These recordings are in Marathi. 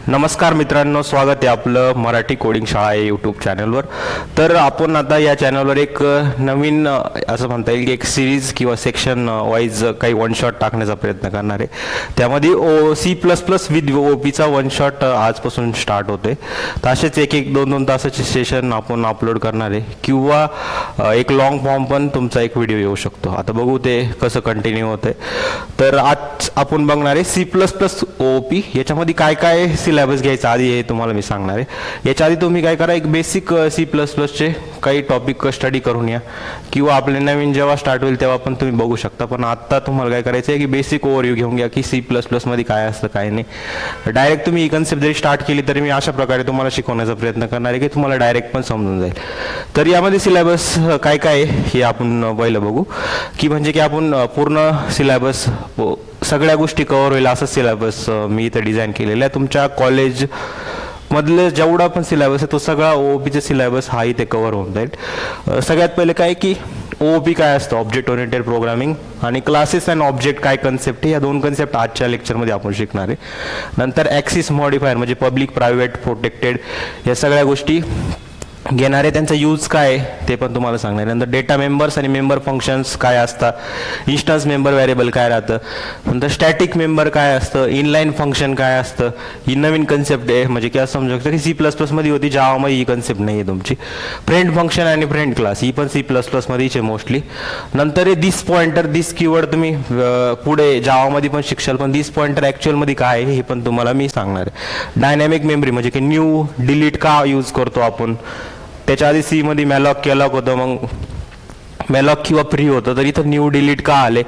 नमस्कार मित्रांनो, स्वागत आहे आपलं मराठी कोडिंग शाळा या यूट्यूब चॅनलवर. तर आपण आता या चॅनलवर एक नवीन असं म्हणता येईल की एक सिरीज किंवा सेक्शन वाईज काही वन शॉट टाकण्याचा प्रयत्न करणार आहे. त्यामध्ये C++ विथ OOPचा वन शॉट आजपासून स्टार्ट होते. तर असेच एक एक 2-2 तासाचे सेशन आपण अपलोड करणार आहे किंवा एक लॉंग फॉर्म पण तुमचा एक व्हिडिओ येऊ शकतो. आता बघू ते कसं कंटिन्यू होतंय. तर आज आपण बघणार आहे C++ OOP. याच्यामध्ये काय काय सिलेबस घ्यायचा आधी हे तुम्हाला मी सांगणार आहे. याच्या आधी तुम्ही काय करा, एक बेसिक C++चे काही टॉपिक स्टडी करून या किंवा आपले नवीन जेव्हा स्टार्ट होईल तेव्हा पण तुम्ही बघू शकता. पण आता तुम्हाला काय करायचं आहे की बेसिक ओव्हरव्ह्यू घेऊन घ्या की C++ मध्ये काय असतं काय नाही. डायरेक्ट तुम्ही ही कन्सेप्ट जरी स्टार्ट केली तरी मी अशा प्रकारे तुम्हाला शिकवण्याचा प्रयत्न करणार आहे की तुम्हाला डायरेक्ट पण समजून जाईल. तर यामध्ये सिलेबस काय काय आहे हे आपण पहिलं बघू की म्हणजे की आपण पूर्ण सिलेबस सगळ्या गोष्टी कव्हर होईल असं सिलेबस मी इथं डिझाईन केलेलं आहे. तुमच्या कॉलेज मधले जेवढा पण सिलेबस आहे तो सगळा OOPचा सिलेबस हा इथे कव्हर होऊन जाईल. सगळ्यात पहिले काय की OOP काय असतं, ऑब्जेक्ट ओरिएंटेड प्रोग्रामिंग, आणि क्लासेस अँड ऑब्जेक्ट काय कन्सेप्ट आहे, या दोन कन्सेप्ट आजच्या लेक्चरमध्ये आपण शिकणार आहे. नंतर ॲक्सेस मॉडिफायर म्हणजे पब्लिक प्रायव्हेट प्रोटेक्टेड या सगळ्या गोष्टी घेणार आहे. त्यांचा यूज काय ते पण तुम्हाला सांगणार आहे. नंतर डेटा मेंबर्स आणि मेंबर फंक्शन्स काय असतात, इन्स्टन्स मेंबर व्हेरिएबल काय राहतं, नंतर स्टॅटिक मेंबर काय असतं, इनलाईन फंक्शन काय असतं, ही नवीन कन्सेप्ट आहे. म्हणजे की असं समजू शकतं की C++ मध्ये होती, जावामध्ये ही कन्सेप्ट नाही आहे तुमची. फ्रेंड फंक्शन आणि फ्रेंड क्लास ही पण C++ मध्येच आहे मोस्टली. नंतर दिस पॉइंटर, दिस कीवर्ड तुम्ही पुढे जावामध्ये पण शिक्षाल, पण दिस पॉइंटर ॲक्च्युअलमध्ये काय आहे हे पण तुम्हाला मी सांगणार आहे. डायनॅमिक मेमरी म्हणजे की न्यू डिलीट का यूज करतो आपण, त्याच्या आधी C मध्ये मॅलॉक केलॉक होतं, मग मॅलॉक किंवा फ्री होतं, तर इथं न्यू डिलीट का आले,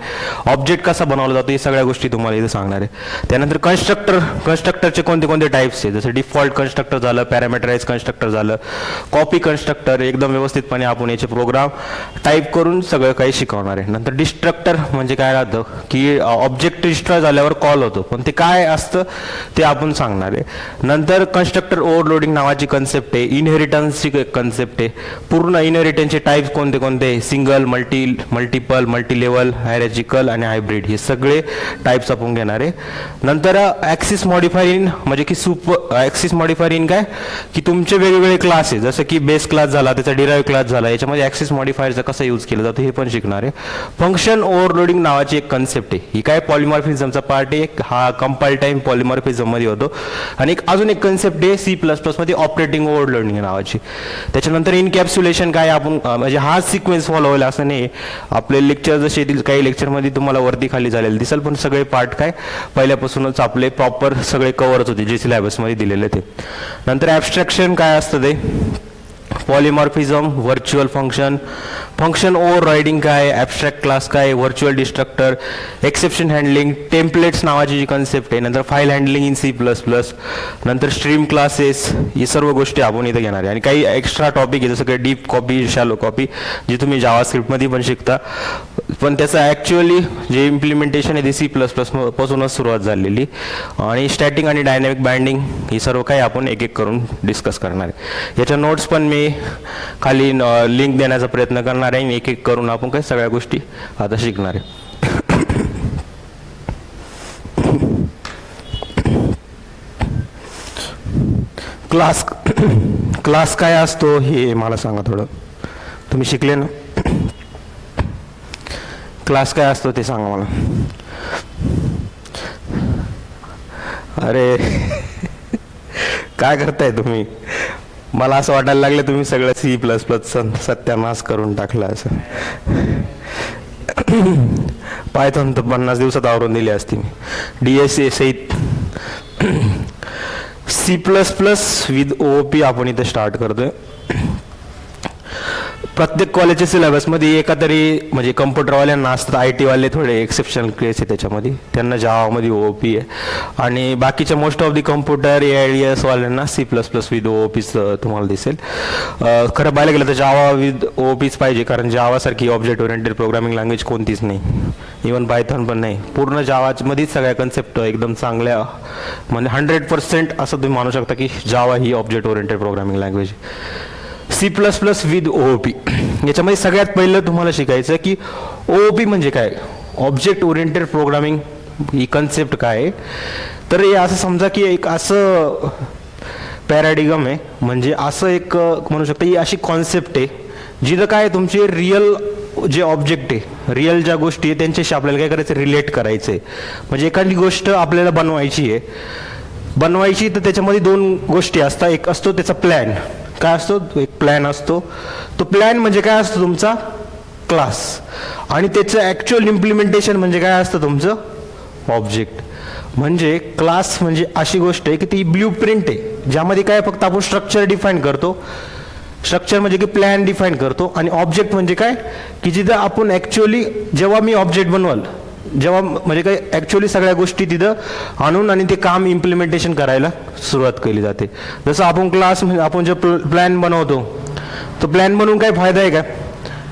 ऑब्जेक्ट कसा बनवला जातो, हे सगळ्या गोष्टी तुम्हाला इथं सांगणार आहे. त्यानंतर कन्स्ट्रक्टरचे कोणते कोणते टाईप्स आहे, जसं डिफॉल्ट कन्स्ट्रक्टर झालं, पॅरामीटराइज कन्स्ट्रक्टर झालं, कॉपी कन्स्ट्रक्टर, एकदम व्यवस्थितपणे आपण याचे प्रोग्राम टाईप करून सगळं काही शिकवणार आहे. नंतर डिस्ट्रक्टर म्हणजे काय राहतं की ऑब्जेक्ट डिस्ट्रॉय झाल्यावर कॉल होतो, पण ते काय असतं ते आपण सांगणार आहे. नंतर कन्स्ट्रक्टर ओव्हरलोडिंग नावाची कन्सेप्ट आहे. इनहेरिटन्सची कन्सेप्ट आहे. पूर्ण इनहेरिटन्सचे टाईप्स कोणते कोणते, सिंगल, मल्टिपल, मल्टीलेवल, हायरार्चिकल आणि हायब्रिड, हे सगळे टाईप्स आपण घेणार आहे. नंतर ॲक्सेस मॉडिफायर इन म्हणजे की ॲक्सेस मॉडिफायर इन काय की तुमचे वेगवेगळे क्लास आहे, जसं की बेस क्लास झाला, त्याचा डिराईव्ह क्लास झाला, याच्यामध्ये ॲक्सेस मॉडिफायरचा कसा यूज केला जातो हे पण शिकणार आहे. फंक्शन ओव्हरलोडिंग नावाची एक कन्सेप्ट आहे. ही काय पॉलिमॉर्फिझमचा पार्ट आहे, हा कंपाईल टाईम पॉलिमॉर्फिझम मध्ये होतो. आणि अजून एक कन्सेप्ट आहे C++ मध्ये ऑपरेटिंग ओव्हरलोडिंग नावाची. त्याच्यानंतर इनकॅप्सुलेशन काय, आपण म्हणजे हा सिक्वेन्स फॉलो होईल असं नाही, आपले लेक्चर जसे येतील काही लेक्चरमध्ये तुम्हाला वरती खाली झालेलं दिसेल, पण सगळे पार्ट काय पहिल्यापासूनच आपले प्रॉपर सगळे कव्हरच होते जे सिलेबसमध्ये दिलेले ते. नंतर ॲब्स्ट्रॅक्शन काय असतं ते, polymorphism, virtual function, function overriding काय, ॲब्स्ट्रॅक्ट क्लास काय, virtual destructor, exception handling, templates नावाची जी कन्सेप्ट आहे, नंतर फाईल हँडलिंग इन C++, नंतर स्ट्रीम क्लासेस, ही सर्व गोष्टी आपण इथं घेणार आहे. आणि काही एक्स्ट्रा टॉपिक आहे जसं काही डीप कॉपी, शॅलो कॉपी, जे तुम्ही जावास्क्रिप्टमध्ये पण शिकता, पण त्याचं ॲक्च्युअली जे इम्प्लिमेंटेशन आहे ते C++ पासूनच सुरुवात झालेली. आणि स्टॅटिक आणि डायनॅमिक बाइंडिंग, ही सर्व काही आपण एक एक करून डिस्कस करणार आहे. याच्या नोट्स पण मी खाली लिंक देण्याचा प्रयत्न करणार आहे. एक एक करून आपण काय सगळ्या गोष्टी आता शिकणार आहे. क्लास काय असतो हे मला सांगा थोडं, तुम्ही शिकले ना. क्लास काय असतो ते सांगा मला. अरे काय करताय तुम्ही, मला असं वाटायला लागलं तुम्ही सगळं C++ सत्यानाश करून टाकला असं. पायथॉन तर 50 दिवसात आवरून दिली असती मी. DSA सहित C++ विथ OOP आपण इथे स्टार्ट करतोय. प्रत्येक कॉलेजच्या सिलेबसमध्ये एका तरी म्हणजे कम्प्युटरवाल्यांना असतात, IT वाले थोडे एक्सेप्शनल केस आहे त्याच्यामध्ये, त्यांना जावामध्ये OOP आहे. आणि बाकीच्या most of the computer AIDS वाल्यांना C++ विथ OOPच तुम्हाला दिसेल. खरं पाहायला गेलं तर जावा विथ OOPच पाहिजे, कारण जावासारखी ऑब्जेक्ट ओरिएंटेड प्रोग्रामिंग लँग्वेज कोणतीच नाही, इवन पायथॉन पण नाही. पूर्ण जावामध्येच सगळ्या कन्सेप्ट एकदम चांगल्या, म्हणजे 100% असं तुम्ही मानू शकता की जावा ही object oriented programming language. C++ with OOP, याच्यामध्ये सगळ्यात पहिलं तुम्हाला शिकायचं की OOP म्हणजे काय, ऑब्जेक्ट ओरिएंटेड प्रोग्रामिंग ही कन्सेप्ट काय आहे, तर हे असं समजा की एक असं पॅराडिगम आहे, म्हणजे असं एक म्हणू शकता ही अशी कॉन्सेप्ट आहे जिथं काय तुमचे रिअल जे ऑब्जेक्ट आहे, रिअल ज्या गोष्टी आहे त्यांच्याशी आपल्याला काय करायचं, रिलेट करायचं आहे. म्हणजे एखादी गोष्ट आपल्याला बनवायची तर त्याच्यामध्ये दोन गोष्टी असतात. एक असतो त्याचा प्लॅन, काय असतो, एक प्लॅन असतो. तो प्लॅन म्हणजे काय असतो, तुमचा क्लास, आणि त्याचं ॲक्च्युअल इम्प्लिमेंटेशन म्हणजे काय असतं, तुमचं ऑब्जेक्ट. म्हणजे क्लास म्हणजे अशी गोष्ट आहे की ती ब्ल्यू प्रिंट आहे, ज्यामध्ये काय फक्त आपण स्ट्रक्चर डिफाईन करतो. स्ट्रक्चर म्हणजे की प्लॅन डिफाईन करतो. आणि ऑब्जेक्ट म्हणजे काय की जिथं आपण ॲक्च्युअली जेव्हा मी ऑब्जेक्ट बनवाल, जेव्हा म्हणजे काय ॲक्च्युअली सगळ्या गोष्टी तिथं आणून आणि ते काम इम्प्लिमेंटेशन करायला सुरुवात केली जाते. जसं आपण क्लास म्हणजे आपण जो प्लॅन बनवतो, तो प्लॅन बनवून काय फायदा आहे का,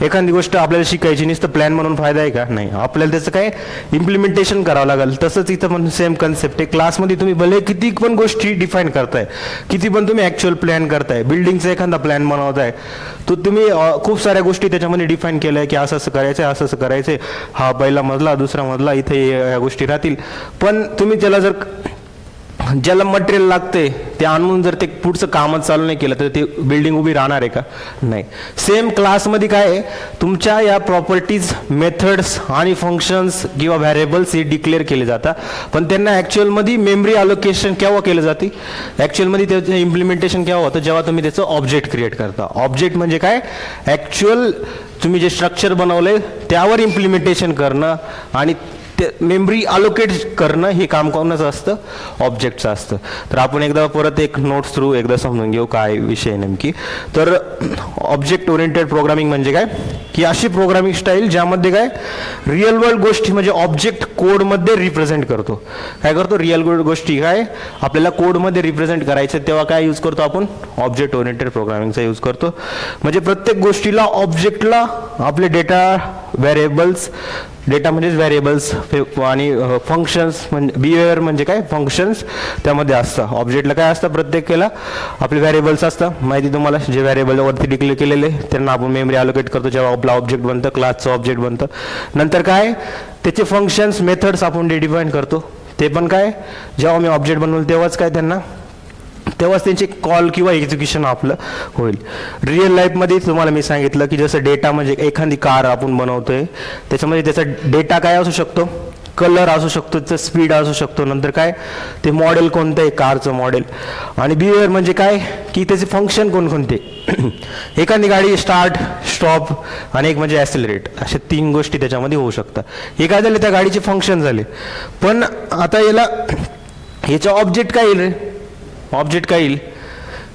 एखादी गोष्ट आपल्याला शिकायची नुसतं प्लॅन म्हणून फायदा आहे का, नाही, आपल्याला त्याचं काय इम्प्लिमेंटेशन करावं लागेल. तसंच इथं पण सेम कन्सेप्ट आहे. क्लासमध्ये तुम्ही भले किती पण गोष्टी डिफाईन करताय, किती पण तुम्ही ॲक्च्युअल प्लॅन करताय, बिल्डिंगचा एखादा प्लॅन बनवताय, तो तुम्ही खूप साऱ्या गोष्टी त्याच्यामध्ये डिफाईन केल्या आहे की असं असं करायचं आहे, असं असं करायचं आहे, हा पहिला मजला, दुसरा मजला, इथे या गोष्टी राहतील. पण तुम्ही त्याला जर ज्याला मटेरियल लागते ते आणून जर ते पुढचं कामच चालू नाही केलं तर ते बिल्डिंग उभी राहणार आहे का, नाही. सेम क्लासमध्ये काय आहे, तुमच्या या प्रॉपर्टीज, मेथड्स आणि फंक्शन्स किंवा व्हॅरिएबल्स हे डिक्लेअर केले जातात, पण त्यांना ॲक्च्युअलमध्ये मेमरी अलोकेशन केव्हा केलं जाते, ॲक्च्युअलमध्ये त्याचं इम्प्लिमेंटेशन केव्हा होतं, जेव्हा तुम्ही त्याचं ऑब्जेक्ट क्रिएट करता. ऑब्जेक्ट म्हणजे काय, ॲक्च्युअल तुम्ही जे स्ट्रक्चर बनवलंय त्यावर इम्प्लिमेंटेशन करणं आणि ते मेमरी अलोकेट करणं हे काम कोणाचं असतं, ऑब्जेक्टचं असतं. तर आपण एकदा परत एक नोट्स थ्रू एकदा समजून घेऊ काय विषय नेमकी. तर ऑब्जेक्ट ओरिएंटेड प्रोग्रामिंग म्हणजे काय की अशी प्रोग्रामिंग स्टाईल ज्यामध्ये काय रिअल वर्ल्ड गोष्टी म्हणजे ऑब्जेक्ट कोडमध्ये रिप्रेझेंट करतो. काय करतो, रिअल वर्ल्ड गोष्टी काय आपल्याला कोडमध्ये रिप्रेझेंट करायचं, तेव्हा काय यूज करतो आपण, ऑब्जेक्ट ओरिएंटेड प्रोग्रामिंगचा यूज करतो. म्हणजे प्रत्येक गोष्टीला ऑब्जेक्टला आपले डेटा, व्हॅरिएबल्स, डेटा म्हणजेच व्हॅरिएबल्स आणि फंक्शन्स म्हणजे बिहेवियर म्हणजे काय फंक्शन्स त्यामध्ये असतं. ऑब्जेक्टला काय असतं, प्रत्येकाला आपले व्हॅरिएबल्स असतात, माहिती तुम्हाला, जे व्हॅरिएबलवरती डिक्लेअर केलेले त्यांना आपण मेमरी अलोकेट करतो जेव्हा आपला ऑब्जेक्ट बनतं, क्लासचं ऑब्जेक्ट बनतं. नंतर काय त्याचे फंक्शन्स, मेथड्स आपण डिफाईन करतो, ते पण काय जेव्हा मी ऑब्जेक्ट बनवलं तेव्हाच काय तेव्हाच त्यांचे कॉल किंवा एक्झिक्युशन आपलं होईल. रिअल लाईफमध्ये तुम्हाला मी सांगितलं की जसं डेटा म्हणजे एखादी कार आपण बनवतोय, त्याच्यामध्ये त्याचा डेटा काय असू शकतो, कलर असू शकतो, त्याचं स्पीड असू शकतो, नंतर काय ते मॉडेल कोणतं आहे, कारचं मॉडेल, आणि बिहेवियर म्हणजे काय की त्याचे फंक्शन कोणकोणते एखादी गाडी स्टार्ट, स्टॉप आणि एक म्हणजे ॲक्सेलरेट, अशा तीन गोष्टी त्याच्यामध्ये होऊ शकतात. हे काय झाले, त्या गाडीचे फंक्शन झाले. पण आता याचा ऑब्जेक्ट काय येईल रे, ऑब्जेक्ट काय येईल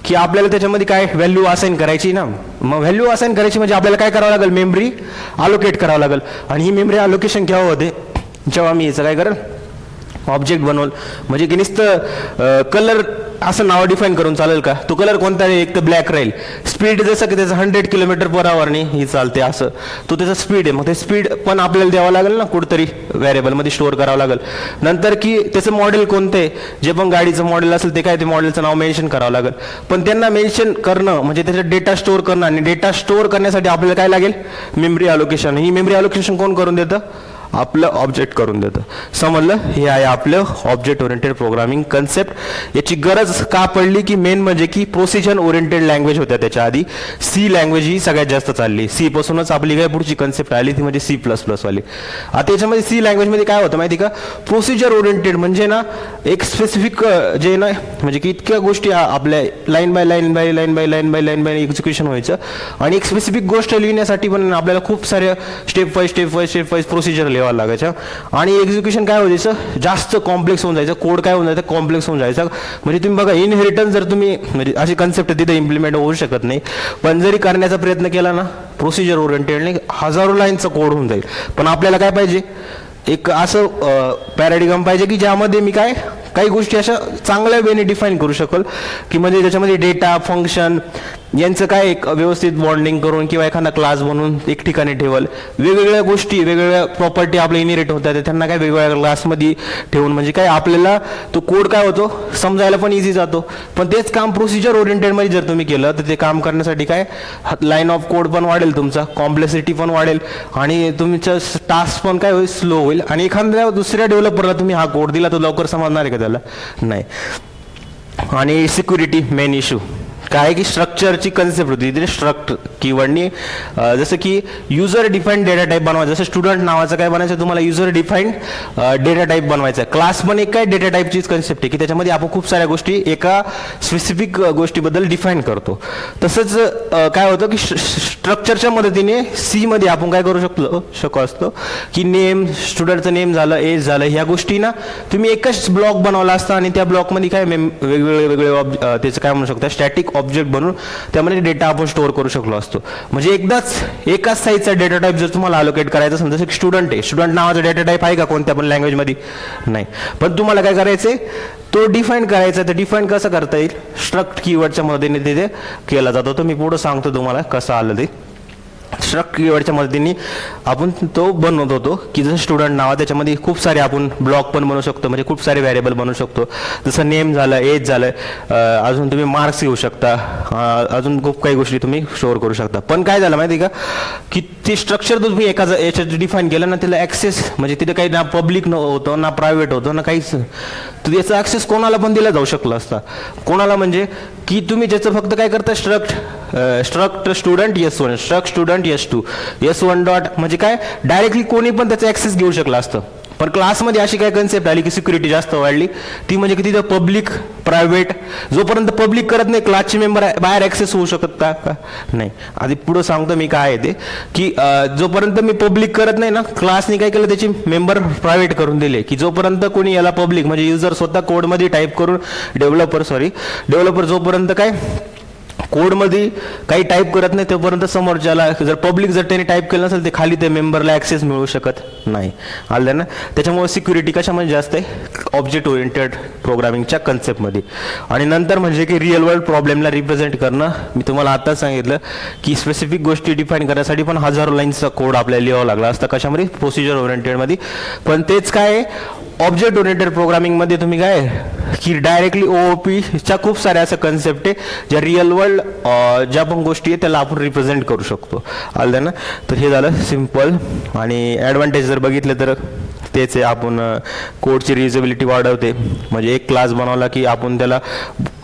की आपल्याला त्याच्यामध्ये काय व्हॅल्यू असाइन करायची ना. मग व्हॅल्यू असाइन करायची म्हणजे आपल्याला काय करावं लागेल, मेमरी अलोकेट करावं लागेल. आणि ही मेमरी अलोकेशन केव्हा होते, जेव्हा मी याचं काय करेल, ऑब्जेक्ट बनवल. म्हणजे की नुसतं कलर असं नाव डिफाईन करून चालेल का, तो कलर कोणता आहे, एक तर ब्लॅक राहील. स्पीड जसं की त्याचं 100 km/h ही चालते असं, तो त्याचा स्पीड आहे. मग ते स्पीड पण आपल्याला द्यावं लागेल ना, कुठंतरी व्हॅरिएबलमध्ये स्टोअर करावं लागेल. नंतर की त्याचं मॉडेल कोणतं आहे, जे पण गाडीचं मॉडेल असेल ते काय ते मॉडेलचं नाव मेन्शन करावं लागेल. पण त्यांना मेन्शन करणं म्हणजे त्याचा डेटा स्टोअर करणं, आणि डेटा स्टोअर करण्यासाठी आपल्याला काय लागेल, मेमरी अलोकेशन. ही मेमरी अलोकेशन कोण करून देतं, आपलं ऑब्जेक्ट करून देतं. समजलं, हे आहे आपलं ऑब्जेक्ट ओरिएंटेड प्रोग्रामिंग कन्सेप्ट. याची गरज का पडली की मेन म्हणजे की प्रोसिजन ओरिएंटेड लँग्वेज होत्या त्याच्या आधी, सी लँग्वेज ही सगळ्यात जास्त चालली. सी पासूनच आपली काय पुढची कन्सेप्ट आली ती म्हणजे C++ वाली. आता याच्यामध्ये सी लँग्वेजमध्ये काय होतं माहिती का, प्रोसिजर ओरिएंटेड म्हणजे ना एक स्पेसिफिक जे ना म्हणजे की इतक्या गोष्टी आपल्या line by line by line by line by line by execution व्हायचं. आणि एक स्पेसिफिक गोष्ट लिहिण्यासाठी पण आपल्याला खूप साऱ्या स्टेप वाईज प्रोसिजर लिहावं लागायचं. आणि एक्झिक्युशन काय व्हायचं, जास्त कॉम्प्लेक्स होऊन जायचं, कोड काय होऊन जायचं, कॉम्प्लेक्स होऊन जायचं. म्हणजे तुम्ही बघा, इनहेरिटन्स जर तुम्ही म्हणजे अशी कन्सेप्ट तिथे इम्प्लिमेंट होऊ शकत नाही, पण जरी करण्याचा प्रयत्न केला ना प्रोसिजर ओरिएंटेडने, हजारो लाईनचं कोड होऊन जाईल. पण आपल्याला काय पाहिजे, एक असं पॅराडिगम पाहिजे की ज्यामध्ये मी काय काही गोष्टी अशा चांगल्या वेने डिफाईन करू शकेल की म्हणजे त्याच्यामध्ये डेटा फंक्शन यांचं काय एक व्यवस्थित बॉन्डिंग करून किंवा एखादा क्लास बनवून एक ठिकाणी ठेवल, वेगवेगळ्या गोष्टी वेगवेगळ्या प्रॉपर्टी आपल्या इनिरेट होतात त्यांना काय वेगवेगळ्या क्लासमध्ये ठेवून म्हणजे काय आपल्याला तो कोड काय होतो समजायला पण इझी जातो. पण तेच काम प्रोसिजर ओरिएंटेडमध्ये जर तुम्ही केलं तर ते काम करण्यासाठी काय लाईन ऑफ कोड पण वाढेल, तुमचा कॉम्प्लेक्सिटी पण वाढेल आणि तुमचं टास्क पण काय होईल स्लो होईल. आणि एखाद्या दुसऱ्या डेव्हलपरला तुम्ही हा कोड दिला तर लवकर समजणार आहे का त्याला? नाही. आणि सिक्युरिटी मेन इश्यू काय की स्ट्रक्चरची कन्सेप्ट होती तिथे स्ट्रक्ट कीवर्डनी जसं की युजर डिफाईन्ड डेटा टाईप बनवायचं. जसं स्टुडंट नावाचं काय बनायचं तुम्हाला युजर डिफाईन्ड डेटा टाईप बनवायचा आहे. क्लास पण एक काय डेटा टाईपचीच कन्सेप्ट आहे की त्याच्यामध्ये आपण खूप साऱ्या गोष्टी एका स्पेसिफिक गोष्टीबद्दल डिफाईन करतो. तसंच काय होतं की स्ट्रक्चरच्या मदतीने सी मध्ये आपण काय करू शकतो असतो की नेम स्टुडंटचं नेम झालं एज झालं ह्या गोष्टी ना तुम्ही एकच ब्लॉक बनवला असता आणि त्या ब्लॉकमध्ये काय वेगवेगळे त्याचं काय म्हणू शकता स्टॅटिक ऑब्जेक्ट बनवून त्यामध्ये डेटा आपण स्टोअर करू शकलो असतो. म्हणजे एकाच साईजचा डेटा टाईप जर तुम्हाला अलोकेट करायचा असेल जसं की स्टुडंट आहे, स्टुडंट नावाचा डेटा टाईप आहे का कोणत्या पण लँग्वेजमध्ये? नाही. पण तुम्हाला काय करायचंय तो डिफाईन करायचा. तर डिफाईन कसं करता येईल? स्ट्रक्ट कीवर्डच्या मदतीने तिथे केला जातो. तर मी पुढे सांगतो तुम्हाला कसं आलं ते. स्ट्रक्ट कीवर्डच्या मदतीने आपण तो बनवत होतो की जसं स्टुडंट नाव त्याच्यामध्ये खूप सारे आपण ब्लॉक पण बनवू शकतो म्हणजे खूप सारे व्हेरिएबल बनवू शकतो. जसं नेम झालं एज झालं अजून तुम्ही मार्क्स घेऊ शकता अजून खूप काही गोष्टी तुम्ही स्टोअर करू शकता. पण काय झालं माहिती का की ते स्ट्रक्चर तुम्ही एका याच्यात डिफाईन केलं ना त्याला ॲक्सेस म्हणजे तिथे काही ना पब्लिक होतं ना प्रायव्हेट होतं ना काहीच. तर याचा ॲक्सेस कोणाला पण दिला जाऊ शकला असता. कोणाला म्हणजे की तुम्ही ज्याचं फक्त काय करता struct student S1 struct student S2 S1 dot म्हणजे काय डायरेक्टली कोणी पण त्याचा ॲक्सेस घेऊ शकला असतं. पण क्लासमध्ये अशी काय कन्सेप्ट आली की सिक्युरिटी जास्त वाढली ती म्हणजे की तिथं पब्लिक प्रायव्हेट जोपर्यंत पब्लिक करत नाही क्लासचे मेंबर बाहेर ॲक्सेस होऊ शकत का? नाही. आधी पुढं सांगतो मी काय आहे ते की जोपर्यंत मी पब्लिक करत नाही ना क्लासने काय केलं त्याची मेंबर प्रायव्हेट करून दिले की जोपर्यंत कोणी याला पब्लिक म्हणजे युजर स्वतः कोडमध्ये टाईप करून डेव्हलपर जोपर्यंत काय कोडमध्ये काही टाईप करत नाही तोपर्यंत समोरच्याला जर पब्लिक जर त्याने टाईप केलं नसेल ते खाली त्या मेंबरला ॲक्सेस मिळू शकत नाही. आलं ना? त्याच्यामुळे सिक्युरिटी कशामध्ये जास्त आहे ऑब्जेक्ट ओरिएंटेड प्रोग्रामिंगच्या कन्सेप्टमध्ये. आणि नंतर म्हणजे की रिअल वर्ल्ड प्रॉब्लेमला रिप्रेझेंट करणं. मी तुम्हाला आताच सांगितलं की स्पेसिफिक गोष्टी डिफाईन करण्यासाठी पण हजारो लाईन्सचा कोड आपल्याला लिहावा लागला असता कशामध्ये प्रोसिजर ओरिएंटेडमध्ये. पण तेच काय ऑब्जेक्ट ओरिएंटेड प्रोग्रामिंगमध्ये तुम्ही काय की डायरेक्टली OOPच्या खूप साऱ्या असं कन्सेप्ट आहे ज्या रिअल वर्ल्ड ज्या पण गोष्टी आहेत त्याला आपण रिप्रेझेंट करू शकतो. आलं ना? तर हे झालं सिम्पल. आणि ॲडव्हान्टेज जर बघितलं तर तेच आहे आपण कोडची रियुजेबिलिटी वाढवते म्हणजे एक क्लास बनवला की आपण त्याला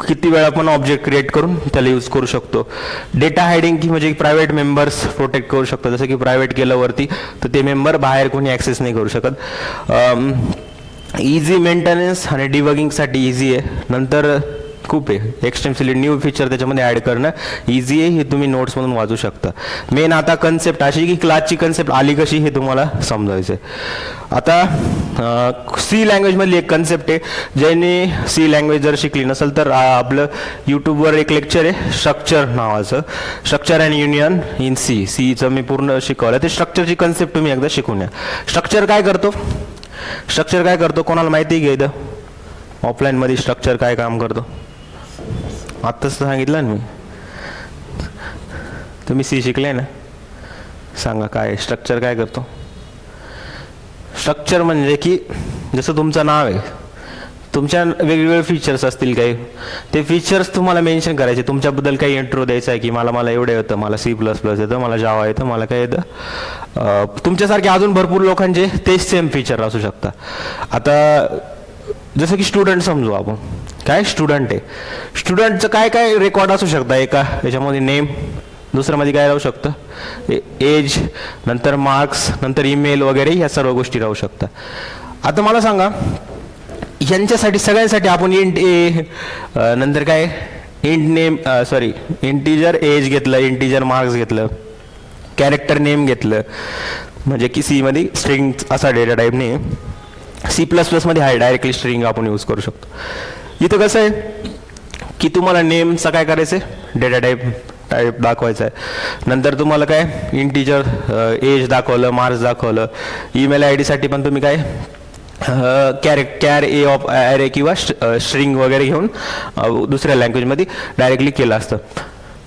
किती वेळा पण ऑब्जेक्ट क्रिएट करून त्याला यूज करू शकतो. डेटा हायडिंग की म्हणजे प्रायव्हेट मेंबर्स प्रोटेक्ट करू शकतो. जसं की प्रायव्हेट केलं वरती तर ते मेंबर बाहेर कोणी ॲक्सेस नाही करू शकत. इझी मेंटेनन्स आणि डिबगिंगसाठी इझी आहे. नंतर खूप आहे एक्सटेन्सिव्हली न्यू फीचर त्याच्यामध्ये ॲड करणं इझी आहे हे तुम्ही नोट्समधून वाचू शकता. मेन आता कन्सेप्ट अशी की क्लासची कन्सेप्ट आली कशी हे तुम्हाला समजायचं आहे. आता सी लँग्वेजमधली एक कन्सेप्ट आहे ज्याने सी लँग्वेज जर शिकली नसेल तर आपलं यूट्यूबवर एक लेक्चर आहे स्ट्रक्चर नावाचं स्ट्रक्चर अँड युनियन इन सीचं मी पूर्ण शिकवलं. ते स्ट्रक्चरची कन्सेप्ट तुम्ही एकदा शिकून या. स्ट्रक्चर काय करतो कोणाला माहिती घे इथं ऑफलाईनमध्ये स्ट्रक्चर काय काम करतो? आत्ताच सांगितलं ना मी. तुम्ही सी शिकले ना सांगा काय स्ट्रक्चर काय करतो? स्ट्रक्चर म्हणजे की जसं तुमचं नाव आहे तुमच्या वेगवेगळे फीचर्स असतील काही ते फीचर्स तुम्हाला मेन्शन करायचे. तुमच्याबद्दल काही इंट्रो द्यायचा आहे की मला एवढं येतं मला C++ येतं मला जावा येतं मला काय येतं. तुमच्यासारखे अजून भरपूर लोकांचे तेच सेम फीचर असू शकता. आता जसं की स्टुडंट समजू आपण काय स्टुडंट आहे स्टुडंटचं काय रेकॉर्ड असू शकतं एका याच्यामध्ये नेम दुसऱ्यामध्ये काय राहू शकतं एज नंतर मार्क्स नंतर ईमेल वगैरे ह्या सर्व गोष्टी राहू शकतात. आता मला सांगा यांच्यासाठी सगळ्यांसाठी आपण इंट ए नंतर काय इंट नेम इंटिजर एज घेतलं इंटिजर मार्क्स घेतलं कॅरेक्टर नेम घेतलं म्हणजे की सी मध्ये स्ट्रिंग असा डेटा टाईप नाही C++ मध्ये आहे डायरेक्टली स्ट्रिंग आपण यूज करू शकतो. इथं कसं आहे की तुम्हाला नेमचा काय करायचं आहे डेटा टाईप दाखवायचा आहे. नंतर तुम्हाला काय इंटिजर एज दाखवलं मार्क्स दाखवलं ईमेल ID साठी पण तुम्ही काय कॅर ए ऑफ ॲरे किंवा स्ट्रिंग वगैरे घेऊन दुसऱ्या लँग्वेजमध्ये डायरेक्टली केलं असतं.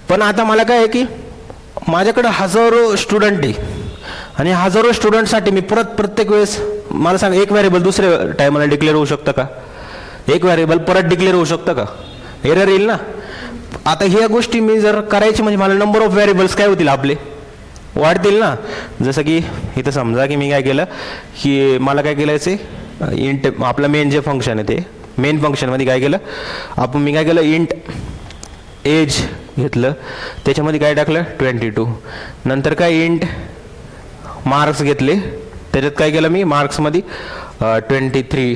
पण आता मला काय आहे की माझ्याकडं हजारो स्टुडंट आहे आणि हजारो स्टुडंटसाठी मी प्रत्येक वेळेस मला सांग एक व्हेरिएबल दुसऱ्या टायमाला डिक्लेअर होऊ शकतं का? एक व्हेरिएबल परत डिक्लेअर होऊ शकतं का? एरर येईल ना. आता ह्या गोष्टी मी जर करायची म्हणजे मला नंबर ऑफ व्हेरिएबल्स काय होतील आपले वाढतील ना. जसं की इथं समजा की मी काय केलं की मला काय केलं इंट आपलं मेन जे फंक्शन आहे ते मेन फंक्शनमध्ये काय केलं मी काय केलं इंट एज घेतलं त्याच्यामध्ये काय टाकलं 22. नंतर काय इंट मार्क्स घेतले त्याच्यात काय केलं मी मार्क्समध्ये 23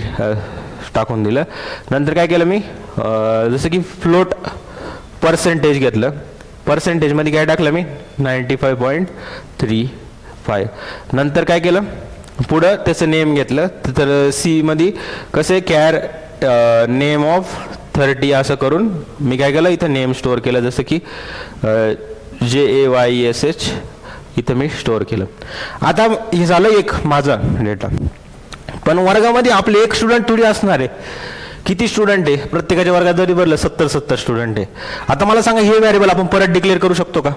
टाकून दिलं. नंतर काय केलं मी जसं की फ्लोट पर्सेंटेज घेतलं पर्सेंटेजमध्ये काय टाकलं मी 95.35. नंतर काय केलं पुढं त्याचं नेम घेतलं तर सीमध्ये कसं कॅर नेम ऑफ 30 असं करून मी काय केलं इथं नेम स्टोअर केलं जसं की JAYSH इथं मी स्टोअर केलं. आता हे झालं एक माझा डेटा. पण वर्गामध्ये आपले एक स्टुडंट थोडी असणार आहे. किती स्टुडंट आहे प्रत्येकाच्या वर्गात जरी भरलं 70 स्टुडंट आहे. आता मला सांगा हे व्हेरिएबल आपण परत डिक्लेअर करू शकतो का?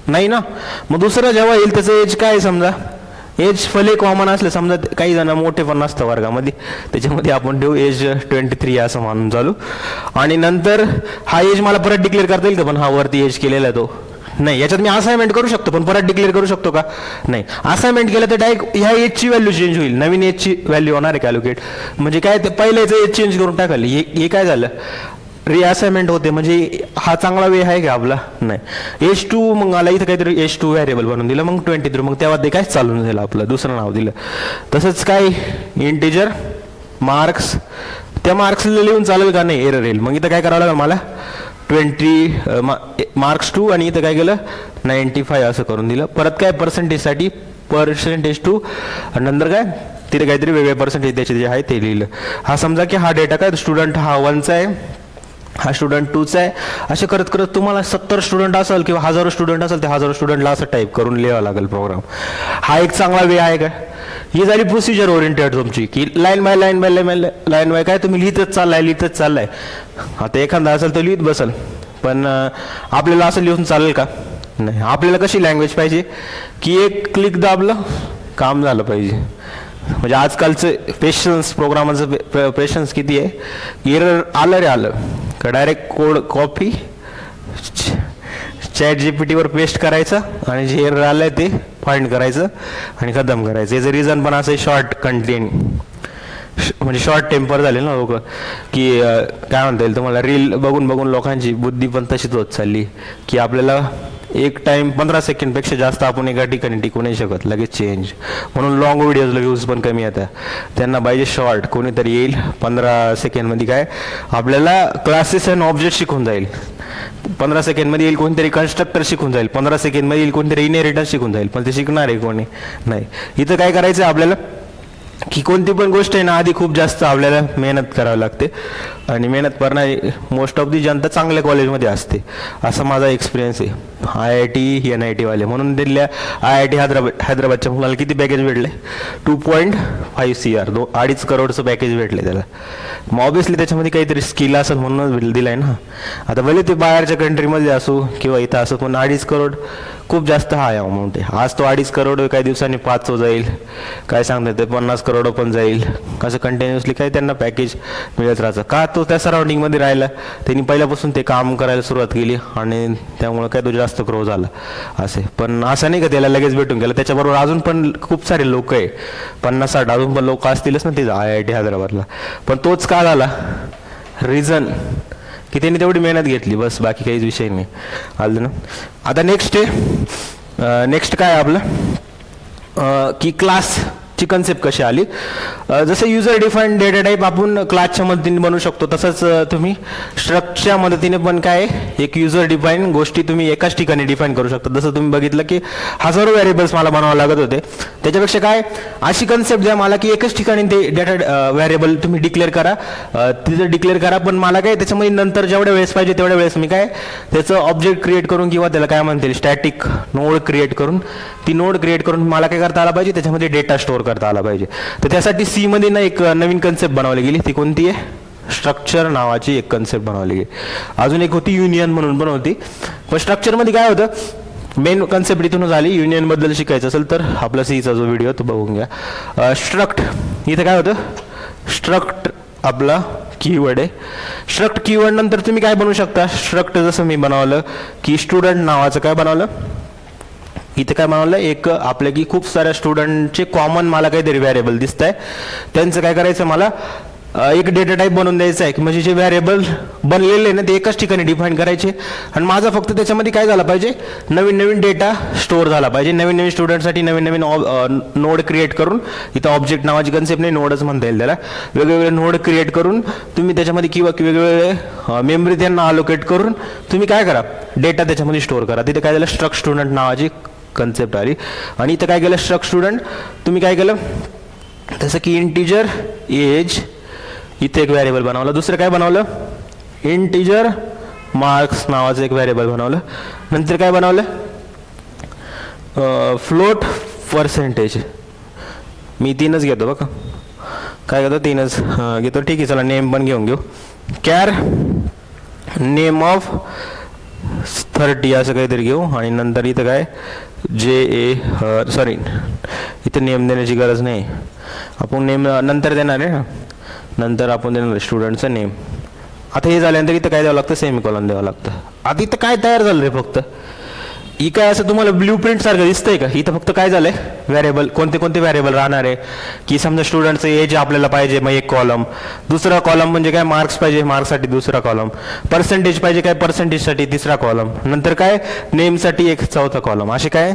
नाही ना. मग दुसरं जेव्हा येईल त्याचं एज काय समजा एज फले कॉमन असलं समजा काही जण मोठे पण नसतं वर्गामध्ये त्याच्यामध्ये आपण ठेवू एज 23 असं मानून चालू. आणि नंतर हा एज मला परत डिक्लेअर करता येईल का? पण हा वरती एज केलेला आहे तो नाही. याच्यात मी असाइनमेंट करू शकतो पण परत डिक्लेअर करू शकतो का? नाही. असाइनमेंट केलं तर डायरेक्ट ह्या एजची व्हॅल्यू चेंज होईल नवीन एजची व्हॅल्यू होणार आहे कॅल्क्युलेट. म्हणजे काय ते पहिल्याचं एज चेंज करून टाकाल हे काय झालं रिअसाइनमेंट होते. म्हणजे हा चांगला वे आहे का आपला? नाही. H2 मग मला इथं काहीतरी H2 व्हेरिएबल बनवून दिलं मग 23 मग तेव्हा ते काय चालून झालं आपलं दुसरं नाव दिलं. तसंच काय इंटिजर मार्क्स त्या मार्क्सला लिहून चालेल का? नाही एरर येईल. मग इथं काय करावं लागेल मला 20 मार्क्स 2 आणि इथं काय केलं 95 असं करून दिलं. परत काय पर्सेंटेजसाठी %2 आणि नंतर काय तिथे काहीतरी वेगळे पर्सेंटेज त्याचे जे आहे ते लिहिलं. हा समजा की हा डेटा काय स्टुडंट हा 1चा आहे हा स्टुडंट 2चा आहे. असे करत करत तुम्हाला 70 स्टुडंट असेल किंवा हजारो स्टुडंट असेल त्या हजारो स्टुडंटला असं टाईप करून लिहावं लागेल प्रोग्राम. हा एक चांगला वे आहे का? ही झाली प्रोसिजर ओरिएंटेड तुमची की लाईन बाय लाईन बाय काय तुम्ही लिहितच चाललाय. आता एखादा असेल तर लिहित बसल पण आपल्याला असं लिहून चालेल का? नाही. आपल्याला कशी लँग्वेज पाहिजे की एक क्लिक दाबलं काम झालं पाहिजे. म्हणजे आजकालचं पेशन्स प्रोग्रामाचं पेशन्स किती आहे. एरर आलं रे आलं का डायरेक्ट कोड कॉपी ChatGPT वर पेस्ट करायचं आणि जे एरर आलंय ते फाइंड करायचं आणि खतम करायचं. याचं रिझन पण असं शॉर्ट कंटेंट म्हणजे शॉर्ट टेम्पर झाले ना लोक की काय म्हणता येईल तुम्हाला रील बघून बघून लोकांची बुद्धी पण तशीच होत चालली की आपल्याला एक टाइम 15 सेकंडपेक्षा जास्त आपण एका ठिकाणी टिकू नाही शकत लगेच चेंज. म्हणून लॉंग व्हिडिओजला व्ह्यूज पण कमी येतात. त्यांना पाहिजे शॉर्ट. कोणीतरी येईल 15 सेकंडमध्ये काय आपल्याला क्लासेस अँड ऑब्जेक्ट शिकून जाईल. 15 सेकंडमध्ये येईल कोणतरी कन्स्ट्रक्टर शिकून जाईल. 15 सेकंडमध्ये येईल कोणतरी इनहेरिटन्स शिकून जाईल. पण ते शिकणार आहे कोणी नाही. इथं काय करायचं आहे आपल्याला की कोणती पण गोष्ट आहे ना आधी खूप जास्त आपल्याला मेहनत करावी लागते आणि मेहनत करणारी मोस्ट ऑफ दी जनता चांगल्या कॉलेजमध्ये असते असा माझा एक्सपिरियन्स आहे. IIT NIT वाले म्हणून दिल्या IIT हैदराबादच्या मुलाला किती पॅकेज भेटले 2.5 CR 2.5 करोडचं पॅकेज भेटले त्याला. मग ऑब्विसली त्याच्यामध्ये काहीतरी स्किल असेल म्हणूनच दिलाय ना. आता भले ते बाहेरच्या कंट्रीमध्ये असो किंवा इथं असो पण 2.5 करोड खूप जास्त हाय अमाऊंट आहे. आज तो 2.5 करोड काही दिवसांनी 5 जाईल काय सांगतात ते 50 करोड पण जाईल. असं कंटिन्युअसली काय त्यांना पॅकेज मिळत राहायचं का तो त्या सराउंडिंगमध्ये राहिला त्यांनी पहिल्यापासून ते काम करायला सुरुवात केली आणि त्यामुळे काय तो जास्त ग्रो झाला असे. पण असं नाही का त्याला लगेच भेटून गेलं. त्याच्याबरोबर अजून पण खूप सारे लोक आहे 50-60 अजून पण लोक असतीलच ना ते IIT हैदराबादला. पण तोच का झाला रिझन की त्यांनी तेवढी मेहनत घेतली बस बाकी काहीच विषय नाही आलं ना. आता नेक्स्ट काय आपलं की क्लासची कन्सेप्ट कशी आली. जसं युजर डिफाईन्ड डेटा टाईप आपण क्लासच्या मदतीने बनवू शकतो तसंच तुम्ही स्ट्रक्चरच्या मदतीने पण काय एक युजर डिफाईन गोष्टी तुम्ही एकाच ठिकाणी डिफाईन करू शकता. जसं तुम्ही बघितलं की हजारो व्हेरिएबल्स मला बनवावं लागत होते त्याच्यापेक्षा काय अशी कन्सेप्ट द्या मला की एकच ठिकाणी ते डेटा व्हेरिएबल तुम्ही डिक्लेअर करा तिथं डिक्लेअर करा. पण मला काय त्याच्यामध्ये नंतर जेवढ्या वेळेस पाहिजे तेवढ्या वेळेस मी काय त्याचं ऑब्जेक्ट क्रिएट करून किंवा त्याला काय म्हणतील स्टॅटिक नोड क्रिएट करून ती नोड क्रिएट करून मला काय करता आला पाहिजे, त्याच्यामध्ये डेटा स्टोअर करता आला पाहिजे. तर त्यासाठी सी मध्ये ना एक नवीन कन्सेप्ट बनवली गेली. ती कोणती आहे? स्ट्रक्चर नावाची एक कन्सेप्ट बनवली गेली. अजून एक होती युनियन म्हणून पण होती. पण स्ट्रक्चरमध्ये काय होतं, मेन कन्सेप्ट इथूनच आली. युनियनबद्दल शिकायचं असेल तर आपला सीचा जो व्हिडिओ तो बघून घ्या. स्ट्रक्ट इथं काय होतं, स्ट्रक्ट आपला कीवर्ड आहे. स्ट्रक्ट कीवर्ड नंतर तुम्ही काय बनवू शकता, स्ट्रक्ट जसं मी बनवलं की स्टुडंट नावाचं काय बनवलं, इथं काय बनवलं, एक आपल्या की खूप साऱ्या स्टुडंटचे कॉमन मला काहीतरी व्हॅरिएबल दिसत आहे, त्यांचं काय करायचं, मला एक डेटा टाईप बनवून द्यायचं आहे की म्हणजे जे व्हॅरिएबल बनलेले ना ते एकाच ठिकाणी डिफाईन करायचे आणि माझा फक्त त्याच्यामध्ये काय झाला पाहिजे, नवीन नवीन डेटा स्टोअर झाला पाहिजे. नवीन नवीन स्टुडंटसाठी नवीन नवीन नोड क्रिएट करून, इथं ऑब्जेक्ट नावाची कन्सेप्ट नाही, नोडच म्हणता येईल त्याला, वेगवेगळे नोड क्रिएट करून तुम्ही त्याच्यामध्ये किंवा वेगवेगळे मेमरी त्यांना अलोकेट करून तुम्ही काय करा, डेटा त्याच्यामध्ये स्टोअर करा. तिथे काय झालं, स्ट्रक्ट स्टुडंट नावाची कन्सेप्ट आली. आणि इथं काय केलं, स्ट्रक्ट स्टुडंट तुम्ही काय केलं, जसं की इंटिजर एज इथे एक व्हॅरिएबल बनवलं. दुसरं काय बनवलं, इंटिजर मार्क्स नावाचं एक व्हॅरिएबल बनवलं. नंतर काय बनवलं, फ्लोट पर्सेंटेज. मी 3च घेतो बघा, काय घेतो, 3च घेतो. ठीक आहे, चला नेम पण घेऊन घेऊ. कॅर नेम ऑफ 30 असं काहीतरी घेऊ. आणि नंतर इथं काय सॉरी इथं नेम देण्याची गरज नाही, आपण नेम नंतर देणार आहे ना, नंतर आपण देणार स्टुडंटचं नेम. आता हे झाल्यानंतर इथं काय द्यावं लागतं, सेमिकॉलन द्यावं लागतं. आता इथं काय तयार झालं रे, फक्त ही काय असं तुम्हाला ब्ल्यू प्रिंट सारखं दिसतंय का, इथं फक्त काय झालंय, व्हॅरिएबल कोणते कोणते व्हॅरिएबल राहणार आहे की समजा स्टुडंटचं एज आपल्याला पाहिजे मग एक कॉलम, दुसरा कॉलम म्हणजे काय मार्क्स पाहिजे मार्क्ससाठी दुसरा कॉलम, पर्सेंटेज पाहिजे काय पर्सेंटेजसाठी तिसरा कॉलम, नंतर काय नेमसाठी एक चौथा कॉलम, असे काय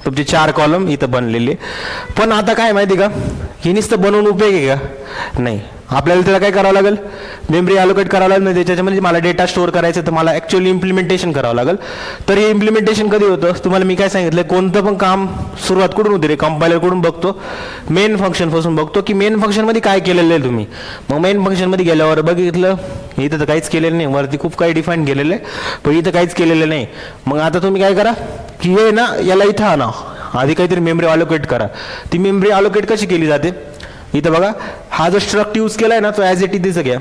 तुमचे 4 कॉलम इथं बनलेले. पण आता काय माहिती का, ही नुसतं बनवून उपयोग आहे का, नाही, आपल्याला त्याला काय करावं लागेल, मेमरी अलोकेट करावं लागेल. म्हणजे त्याच्यामध्ये मला डेटा स्टोअर करायचं तर मला ॲक्च्युअली इम्प्लिमेंटेशन करावं लागेल. तर हे इम्प्लिमेंटेशन कधी होतं, तुम्हाला मी काय सांगितलं, कोणतं पण काम सुरुवात कुठून होते रे, कंपायलर कडून बघतो, मेन फंक्शनपासून बघतो की मेन फंक्शनमध्ये काय केलेलं आहे तुम्ही. मग मेन फंक्शनमध्ये गेल्यावर बघितलं इथं तर काहीच केलेलं नाही, वरती खूप काही डिफाईन केलेलं आहे पण इथं काहीच केलेलं नाही. मग आता तुम्ही काय करा की हे ना याला इथं आणा, आधी काहीतरी मेमरी अलोकेट करा. ती मेमरी अलोकेट कशी केली जाते, इथं बघा, हा जो स्ट्रक्ट यूज केलाय ना तो ॲज इट इज घ्या.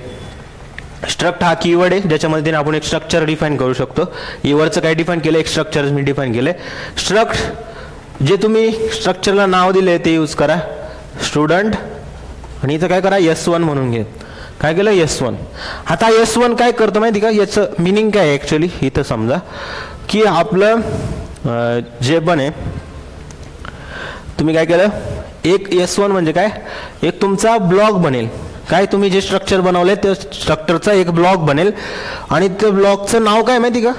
स्ट्रक्ट हा कीवर्ड आहे ज्याच्यामध्ये आपण एक स्ट्रक्चर डिफाईन करू शकतो. वरचं काय डिफाईन केलं, एक स्ट्रक्चर मी डिफाईन केलंय. स्ट्रक्ट जे तुम्ही स्ट्रक्चरला नाव दिले ते यूज करा, स्टुडंट, आणि इथं काय करा, S1 म्हणून घे. काय केलं, S1. आता S1 काय करतो माहिती का, याचं मिनिंग काय आहे ॲक्च्युअली, इथं समजा की आपलं जे पण आहे, तुम्ही काय केलं, एक S1 म्हणजे काय, एक तुमचा ब्लॉक बनेल. काय तुम्ही जे स्ट्रक्चर बनवले त्या स्ट्रक्चरचा एक ब्लॉक बनेल आणि त्या ब्लॉकचं नाव काय माहिती का,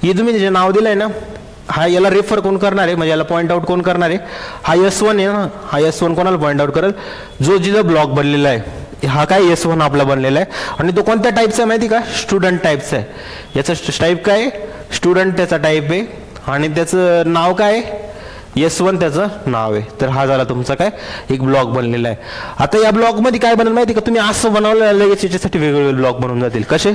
हे तुम्ही जे नाव दिलंय ना, हा याला रेफर कोण करणार आहे, म्हणजे याला पॉईंट आउट कोण करणार आहे, हा S1 आहे ना, हा S1 कोणाला पॉईंट आउट करेल, जो जिथं ब्लॉक बनलेला आहे. हा काय S1 आपला बनलेला आहे आणि तो कोणत्या टाईपचा आहे माहिती का, स्टुडंट टाईपचा आहे. याचा टाईप काय आहे, स्टुडंट त्याचा टाईप आहे आणि त्याचं नाव काय आहे, S1 त्याचं नाव आहे. तर हा झाला तुमचा काय, एक ब्लॉक बनलेला आहे. आता या ब्लॉकमध्ये काय बनेल माहिती का, तुम्ही असं बनवलं लगेच याच्यासाठी वेगवेगळे ब्लॉक बनवून जातील. कसे,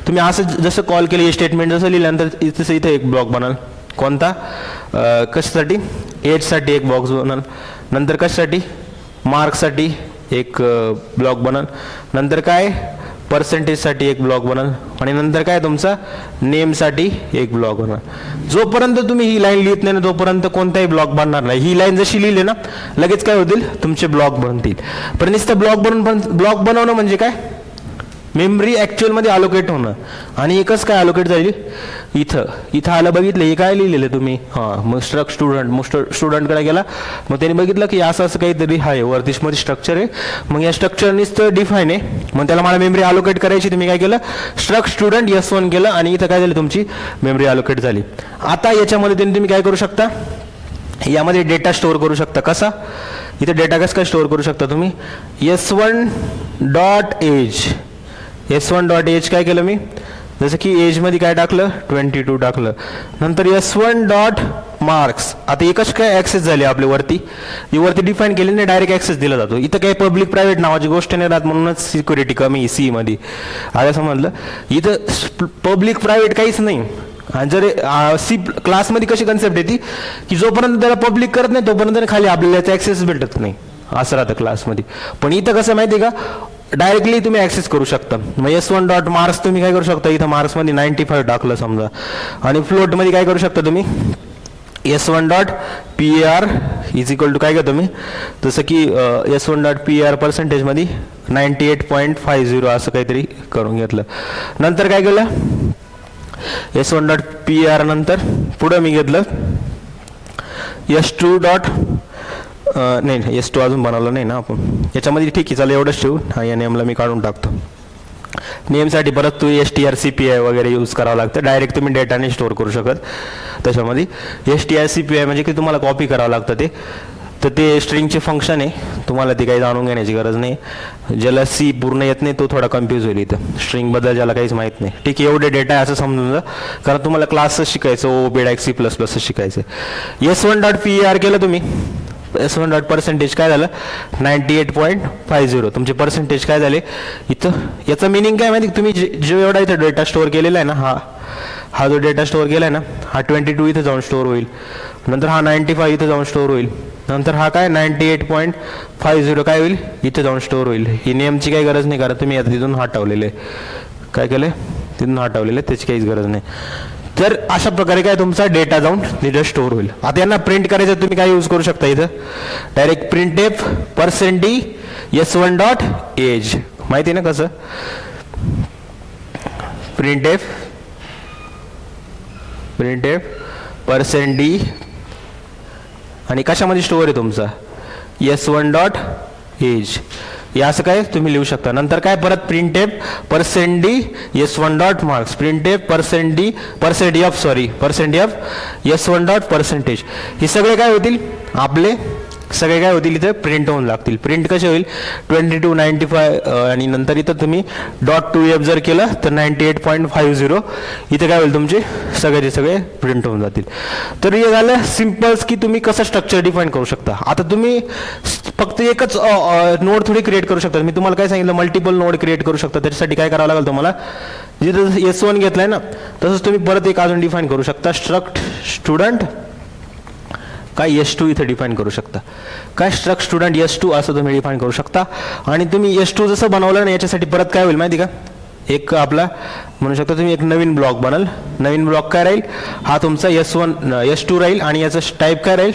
तुम्ही असं जसं कॉल केले स्टेटमेंट जसं लिहिल्यानंतर तसं इथं एक ब्लॉक बनाल. कोणता, कशासाठी, एजसाठी एक बॉक्स बनल, नंतर कशासाठी, मार्क्ससाठी एक ब्लॉक बनल, नंतर काय पर्सेंटेजसाठी एक ब्लॉक बनल आणि नंतर काय तुमचा नेमसाठी एक ब्लॉक बनल. जोपर्यंत तुम्ही ही लाईन लिहित नाही ना तोपर्यंत कोणताही ब्लॉक बनणार नाही. ही लाईन जशी लिहिली ना लगेच काय होतील, तुमचे ब्लॉक बनतील. पण नुसतं ब्लॉक बनवणं म्हणजे काय, मेमरी ॲक्च्युअलमध्ये अलोकेट होणं. आणि एकच काय अलोकेट झाली, इथं आलं, बघितलं हे काय लिहिलेलं तुम्ही, हां, मग स्टुडंटकडे गेला, मग त्यांनी बघितलं की असं असं काहीतरी आहे वरती मध्ये स्ट्रक्चर आहे, मग या स्ट्रक्चरनीच तर डिफाईन आहे, मग त्याला मला मेमरी अलोकेट करायची. तुम्ही काय केलं, स्ट्रक्ट स्टुडंट S1 केलं आणि इथं काय झालं, तुमची मेमरी अलोकेट झाली. आता याच्यामध्ये तुम्ही काय करू शकता, यामध्ये डेटा स्टोअर करू शकता. कसा, इथं डेटा कसं काय स्टोअर करू शकता तुम्ही, S1 डॉट एज काय केलं मी, जसं की एजमध्ये काय टाकलं, 22 टाकलं. नंतर S1 डॉट मार्क्स, आता एकच काय ॲक्सेस झाली आपल्या वरती डिफाईन केली नाही, डायरेक्ट ॲक्सेस दिला जातो. इथं काही पब्लिक प्रायव्हेट नावाची गोष्ट नाही राहत, म्हणूनच सिक्युरिटी कमी सी मध्ये. आता समजलं, इथं पब्लिक प्रायव्हेट काहीच नाही, आणि जर सी क्लासमध्ये कशी कन्सेप्ट येते की जोपर्यंत त्याला पब्लिक करत नाही तोपर्यंत खाली आपल्याला याचा ॲक्सेस भेटत नाही, असं राहतं क्लासमध्ये. पण इथं कसं माहिती आहे का, डायरेक्टली तुम्ही ॲक्सेस करू शकता. मग S1 डॉट मार्क्स तुम्ही काय करू शकता, इथं मार्क्समध्ये 95 टाकलं समजा, आणि फ्लोटमध्ये काय करू शकता तुम्ही, S1 dot PAR is equal to काय घेतो मी, जसं की S1 डॉट PAR पर्सेंटेजमध्ये 98.50 असं काहीतरी करून घेतलं. नंतर काय केलं, S1 डॉट PAR नंतर पुढं मी घेतलं S2 डॉट नाही S2 अजून बनवलं नाही ना आपण याच्यामध्ये, ठीक आहे चला एवढंच ठेवू. हा या नेमला मी काढून टाकतो. नेमसाठी परत तू strcpy वगैरे यूज करावं लागतं, डायरेक्ट तुम्ही डेटा नाही स्टोअर करू शकत त्याच्यामध्ये. strcpy म्हणजे की तुम्हाला कॉपी करावं लागतं ते, तर ते स्ट्रिंगचे फंक्शन आहे, तुम्हाला ते काही जाणून घेण्याची गरज नाही. ज्याला सी पूर्ण येत नाही तो थोडा कन्फ्यूज होईल इथं, स्ट्रिंगबद्दल ज्याला काहीच माहीत नाही. ठीक आहे, एवढे डेटा आहे असं समजून जा, कारण तुम्हाला क्लासच शिकायचं, OBDAC C++ शिकायचं. S1 डॉट PAR केलं तुम्ही, S1 डॉट पर्सेंटेज काय झालं 98.50, तुमचे पर्सेंटेज काय झाले इथं. याचं मिनिंग काय माहिती, तुम्ही जो एवढा इथं डेटा स्टोअर केलेला आहे ना, हा जो डेटा स्टोअर केला आहे ना, हा 22 इथं जाऊन स्टोअर होईल, नंतर हा 95 इथं जाऊन स्टोअर होईल, नंतर हा काय 98.50 काय होईल इथं जाऊन स्टोअर होईल. ही नेमची काही गरज नाही, कारण तुम्ही आता तिथून हटवलेलं आहे, काय केलं तिथून हटवलेलं आहे, त्याची काहीच गरज नाही. तर अशा प्रकारे काय तुमचा डेटा जाऊन तिथं स्टोअर होईल. आता यांना प्रिंट करायचं तुम्ही काय यूज करू शकता, इथं direct printf %d S1 dot age, माहिती आहे ना कसं, प्रिंटफ %d आणि कशामध्ये स्टोअर आहे तुमचा S1 डॉट एज, या असं काय तुम्ही लिहू शकता. नंतर काय परत printf %d S1 dot marks, printf %d %f S1 dot percentage, हे सगळे काय होतील आपले, सगळे काय होतील इथं प्रिंट होऊन लागतील. प्रिंट कसे होईल 22 95 आणि नंतर इथं तुम्ही .2f जर केलं तर 98.50 इथं काय होईल तुमचे सगळ्याचे सगळे प्रिंट होऊन जातील. तर हे झालं सिम्पल्स की तुम्ही कसं स्ट्रक्चर डिफाईन करू शकता. आता तुम्ही फक्त एकच नोड थोडी क्रिएट करू शकता, मी तुम्हाला काय सांगितलं मल्टिपल नोड क्रिएट करू शकता. त्याच्यासाठी काय करावं लागेल तुम्हाला, जिथं S1 घेतलाय ना तसंच तुम्ही परत एक अजून डिफाईन करू शकता, स्ट्रक्ट स्टुडंट काय S2 इथं डिफाईन करू शकता, काय स्ट्रक्ट स्टुडंट S2 असं तुम्ही डिफाईन करू शकता. आणि तुम्ही S2 जसं बनवलं ना याच्यासाठी परत काय होईल माहिती का, एक आपला म्हणू शकता तुम्ही एक नवीन ब्लॉक बनाल. नवीन ब्लॉक काय राहील, हा तुमचा S2 राहील आणि याचा टाईप काय राहील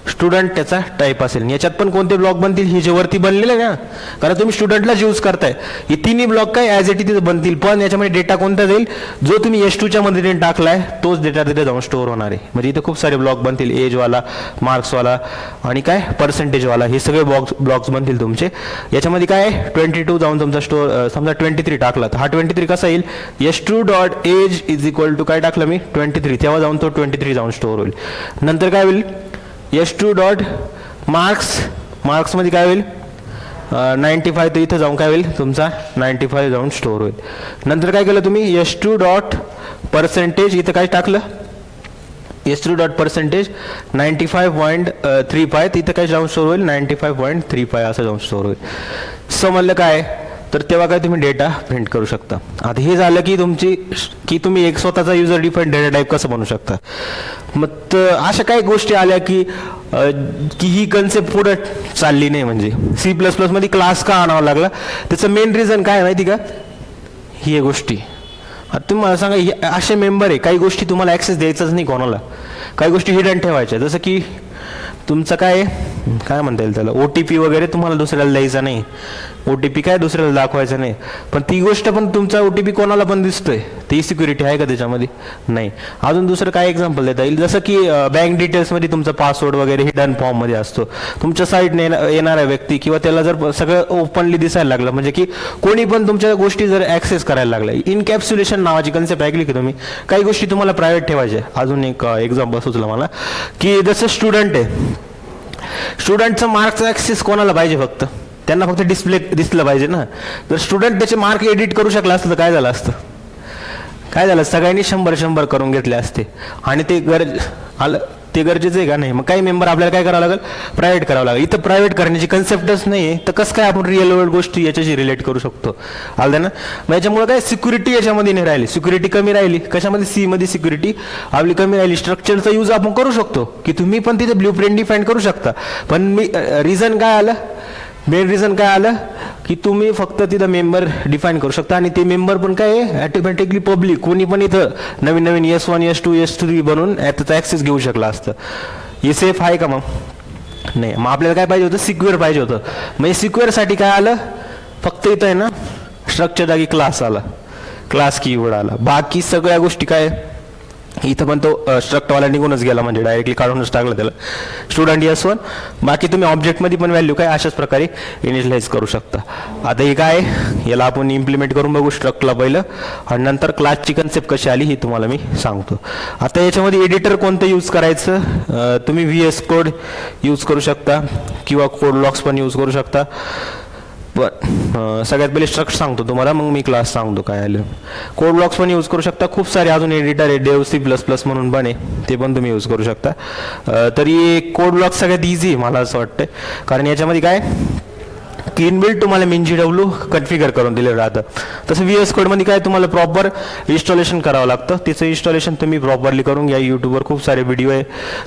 स्टुडंट, त्याचा टाईप असेल. याच्यात पण कोणते ब्लॉक बनतील, ही जे वरती बनलेले आहे ना, कारण तुम्ही स्टुडंटलाच यूज करताय, हे तिन्ही ब्लॉक काय ॲज इट इज बनतील, पण याच्यामध्ये डेटा कोणता जाईल जो तुम्ही S2च्या मध्ये टाकलाय तोच डेटा तिथे जाऊन स्टोअर होणार आहे. म्हणजे इथे खूप सारे ब्लॉक बनतील, एजवाला, मार्क्सवाला आणि काय पर्सेंटेजवाला, हे सगळे ब्लॉक्स बनतील तुमचे. याच्यामध्ये काय 22 जाऊन तुमचा स्टोअर, समजा 23 टाकला तर हा 23 कसा येईल, S2 dot age is equal to काय टाकलं मी 23, तेव्हा जाऊन तो 23 जाऊन स्टोअर होईल. नंतर काय होईल S2 डॉट मार्क्समध्ये काय होईल 95, तर इथं जाऊन काय होईल तुमचा 95 जाऊन स्टोअर होईल. नंतर काय केलं तुम्ही S2 डॉट पर्सेंटेज, इथं काय टाकलं S2 डॉट पर्सेंटेज 95.35, इथं काय जाऊन स्टोअर होईल 95.35 असं जाऊन स्टोअर होईल. समजलं काय, तर तेव्हा काय तुम्ही डेटा प्रिंट करू शकता. आता हे झालं की तुम्ही एक स्वतःचा युजर डिफाईन डेटा टाईप कसं बनवू शकता. मग अशा काही गोष्टी आल्या की ही कन्सेप्ट पुढे चालली नाही. म्हणजे C++ मध्ये क्लास का आणावा लागला, त्याचं मेन रिझन काय माहिती का, ही गोष्टी. आता तुम्ही मला सांगा, असे मेंबर आहे, काही गोष्टी तुम्हाला ॲक्सेस द्यायचाच नाही कोणाला, काही गोष्टी हिडन ठेवायच्या, जसं की तुमचं काय म्हणता येईल त्याला, OTP वगैरे तुम्हाला दुसऱ्याला द्यायचा नाही, OTP काय दुसऱ्याला दाखवायचा नाही. पण ती गोष्ट पण तुमचा OTP कोणाला पण दिसतोय, ती सिक्युरिटी आहे का त्याच्यामध्ये, नाही. अजून दुसरं काय एक्झाम्पल देता येईल, जसं की बँक डिटेल्समध्ये तुमचा पासवर्ड वगैरे हिडन फॉर्ममध्ये असतो. तुमच्या साईटने येणारा व्यक्ती किंवा त्याला जर सगळं ओपनली दिसायला लागलं, म्हणजे की कोणी पण तुमच्या गोष्टी जर ॲक्सेस करायला लागला, इनकॅप्सुलेशन नावाची कन्सेप्ट ऐकली की तुम्ही, काही गोष्टी तुम्हाला प्रायव्हेट ठेवायच्या. अजून एक एक्झाम्पल सुचलं मला, की जसं स्टुडंट आहे, स्टुडंटचं मार्कचं ॲक्सेस कोणाला पाहिजे, फक्त त्यांना फक्त डिस्प्ले दिसलं पाहिजे ना. जर स्टुडंट त्याचे मार्क एडिट करू शकला असतं तर काय झालं असतं, काय झालं, सगळ्यांनी 100 करून घेतले असते आणि ते गरज आलं ते गरजेचं आहे का नाही. मग काही मेंबर आपल्याला काय करावं लागेल, प्रायव्हेट करावं लागेल. इथं प्रायव्हेट करण्याची कन्सेप्टच नाही आहे, तर कसं काय आपण रिअल वर्ल्ड गोष्टी याच्याशी रिलेट करू शकतो. आलं ना. मग याच्यामुळे काय सिक्युरिटी याच्यामध्ये नाही राहिली, सिक्युरिटी कमी राहिली. कशामध्ये, सी मध्ये सिक्युरिटी आपली कमी राहिली. स्ट्रक्चरचा यूज आपण करू शकतो की तुम्ही पण तिथे ब्ल्यू प्रिंट डिफाईन करू शकता. पण मी रिझन काय आलं, मेन रिझन काय आलं की तुम्ही फक्त तिथं मेंबर डिफाईन करू शकता आणि ते मेंबर पण काय आहे ॲटोमॅटिकली पब्लिक, कोणी पण इथं नवीन नवीन S1 S2 S3 बनवून त्याचा ॲक्सेस घेऊ शकला असतं. हे सेफ आहे का मग, नाही. मग आपल्याला काय पाहिजे होतं, सिक्युअर पाहिजे होतं. मग सिक्युअरसाठी काय आलं, फक्त इथं आहे ना स्ट्रक्चर जागी क्लास आला, क्लास कीवर्ड आला. बाकी सगळ्या गोष्टी काय इथं पण तो स्ट्रक्टवाला निघूनच गेला, म्हणजे डायरेक्टली काढूनच टाकलं त्याला स्टुडंट S1. बाकी तुम्ही ऑब्जेक्टमध्ये पण व्हॅल्यू काय अशाच प्रकारे इनिशियलाइज करू शकता. आता हे काय, याला आपण इम्प्लिमेंट करून बघू स्ट्रक्टला पहिलं, आणि नंतर क्लासची कन्सेप्ट कशी आली ही तुम्हाला मी सांगतो. आता याच्यामध्ये एडिटर कोणतं यूज करायचं, तुम्ही VS कोड यूज करू शकता किंवा कोड लॉक्स पण यूज करू शकता. पण सगळ्यात पहिले स्ट्रक्चर सांगतो तुम्हाला, मग मी क्लास सांगतो काय आलं. कोड ब्लॉक्स पण यूज करू शकता. खूप सारे अजून एडिटर आहे, डेव C++ म्हणून पण आहे, ते पण तुम्ही यूज करू शकता. तरी कोड ब्लॉक सगळ्यात इझी मला असं वाटतं, कारण याच्यामध्ये काय इनबिल्ट तुम्हाला MinGW कन्फिगर करून दिलेलं राहतं. तसं VS कोडमध्ये काय तुम्हाला प्रॉपर इन्स्टॉलेशन करावं लागतं. त्याचं इन्स्टॉलेशन तुम्ही प्रॉपरली करून घ्या. यूट्यूबवर खूप सारे व्हिडिओ आहे,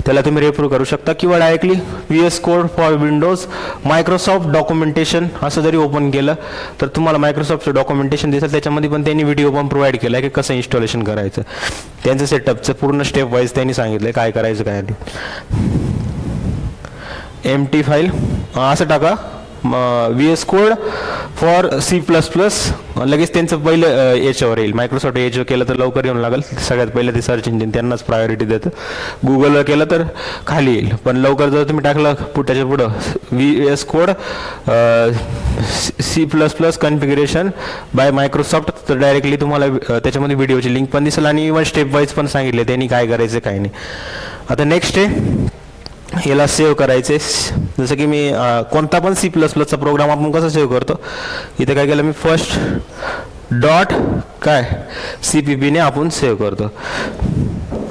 त्याला तुम्ही रेफर करू शकता. किंवा directly VS code for Windows Microsoft documentation असं जरी ओपन केलं तर तुम्हाला मायक्रोसॉफ्टचं डॉक्युमेंटेशन दिसेल. त्याच्यामध्ये पण त्यांनी व्हिडिओ पण प्रोव्हाइड केला आहे की कसं इन्स्टॉलेशन करायचं. त्यांचं सेटअपचं पूर्ण स्टेप वाईज त्यांनी सांगितलं काय करायचं काय नाही. एम्प्टी फाईल असं टाका, VS कोड फॉर C++, लगेच त्यांचं पहिलं याच्यावर येईल. मायक्रोसॉफ्ट याच्यावर केलं तर लवकर येऊन लागेल. सगळ्यात पहिलं ते सर्च इंजिन त्यांनाच प्रायोरिटी देतं. गुगलवर केलं तर खाली येईल, पण लवकर जर तुम्ही टाकलं त्याच्या पुढं VS code C++ configuration by Microsoft, तर डायरेक्टली तुम्हाला त्याच्यामध्ये व्हिडिओची लिंक पण दिसेल आणि इव्हन स्टेप वाईज पण सांगितले त्यांनी काय करायचं काय नाही. आता नेक्स्ट आहे याला सेव्ह करायचे. जसं की मी कोणता पण C++चा प्रोग्राम आपण कसं सेव्ह करतो, इथे काय केलं मी फर्स्ट डॉट काय CPP ने आपण सेव्ह करतो.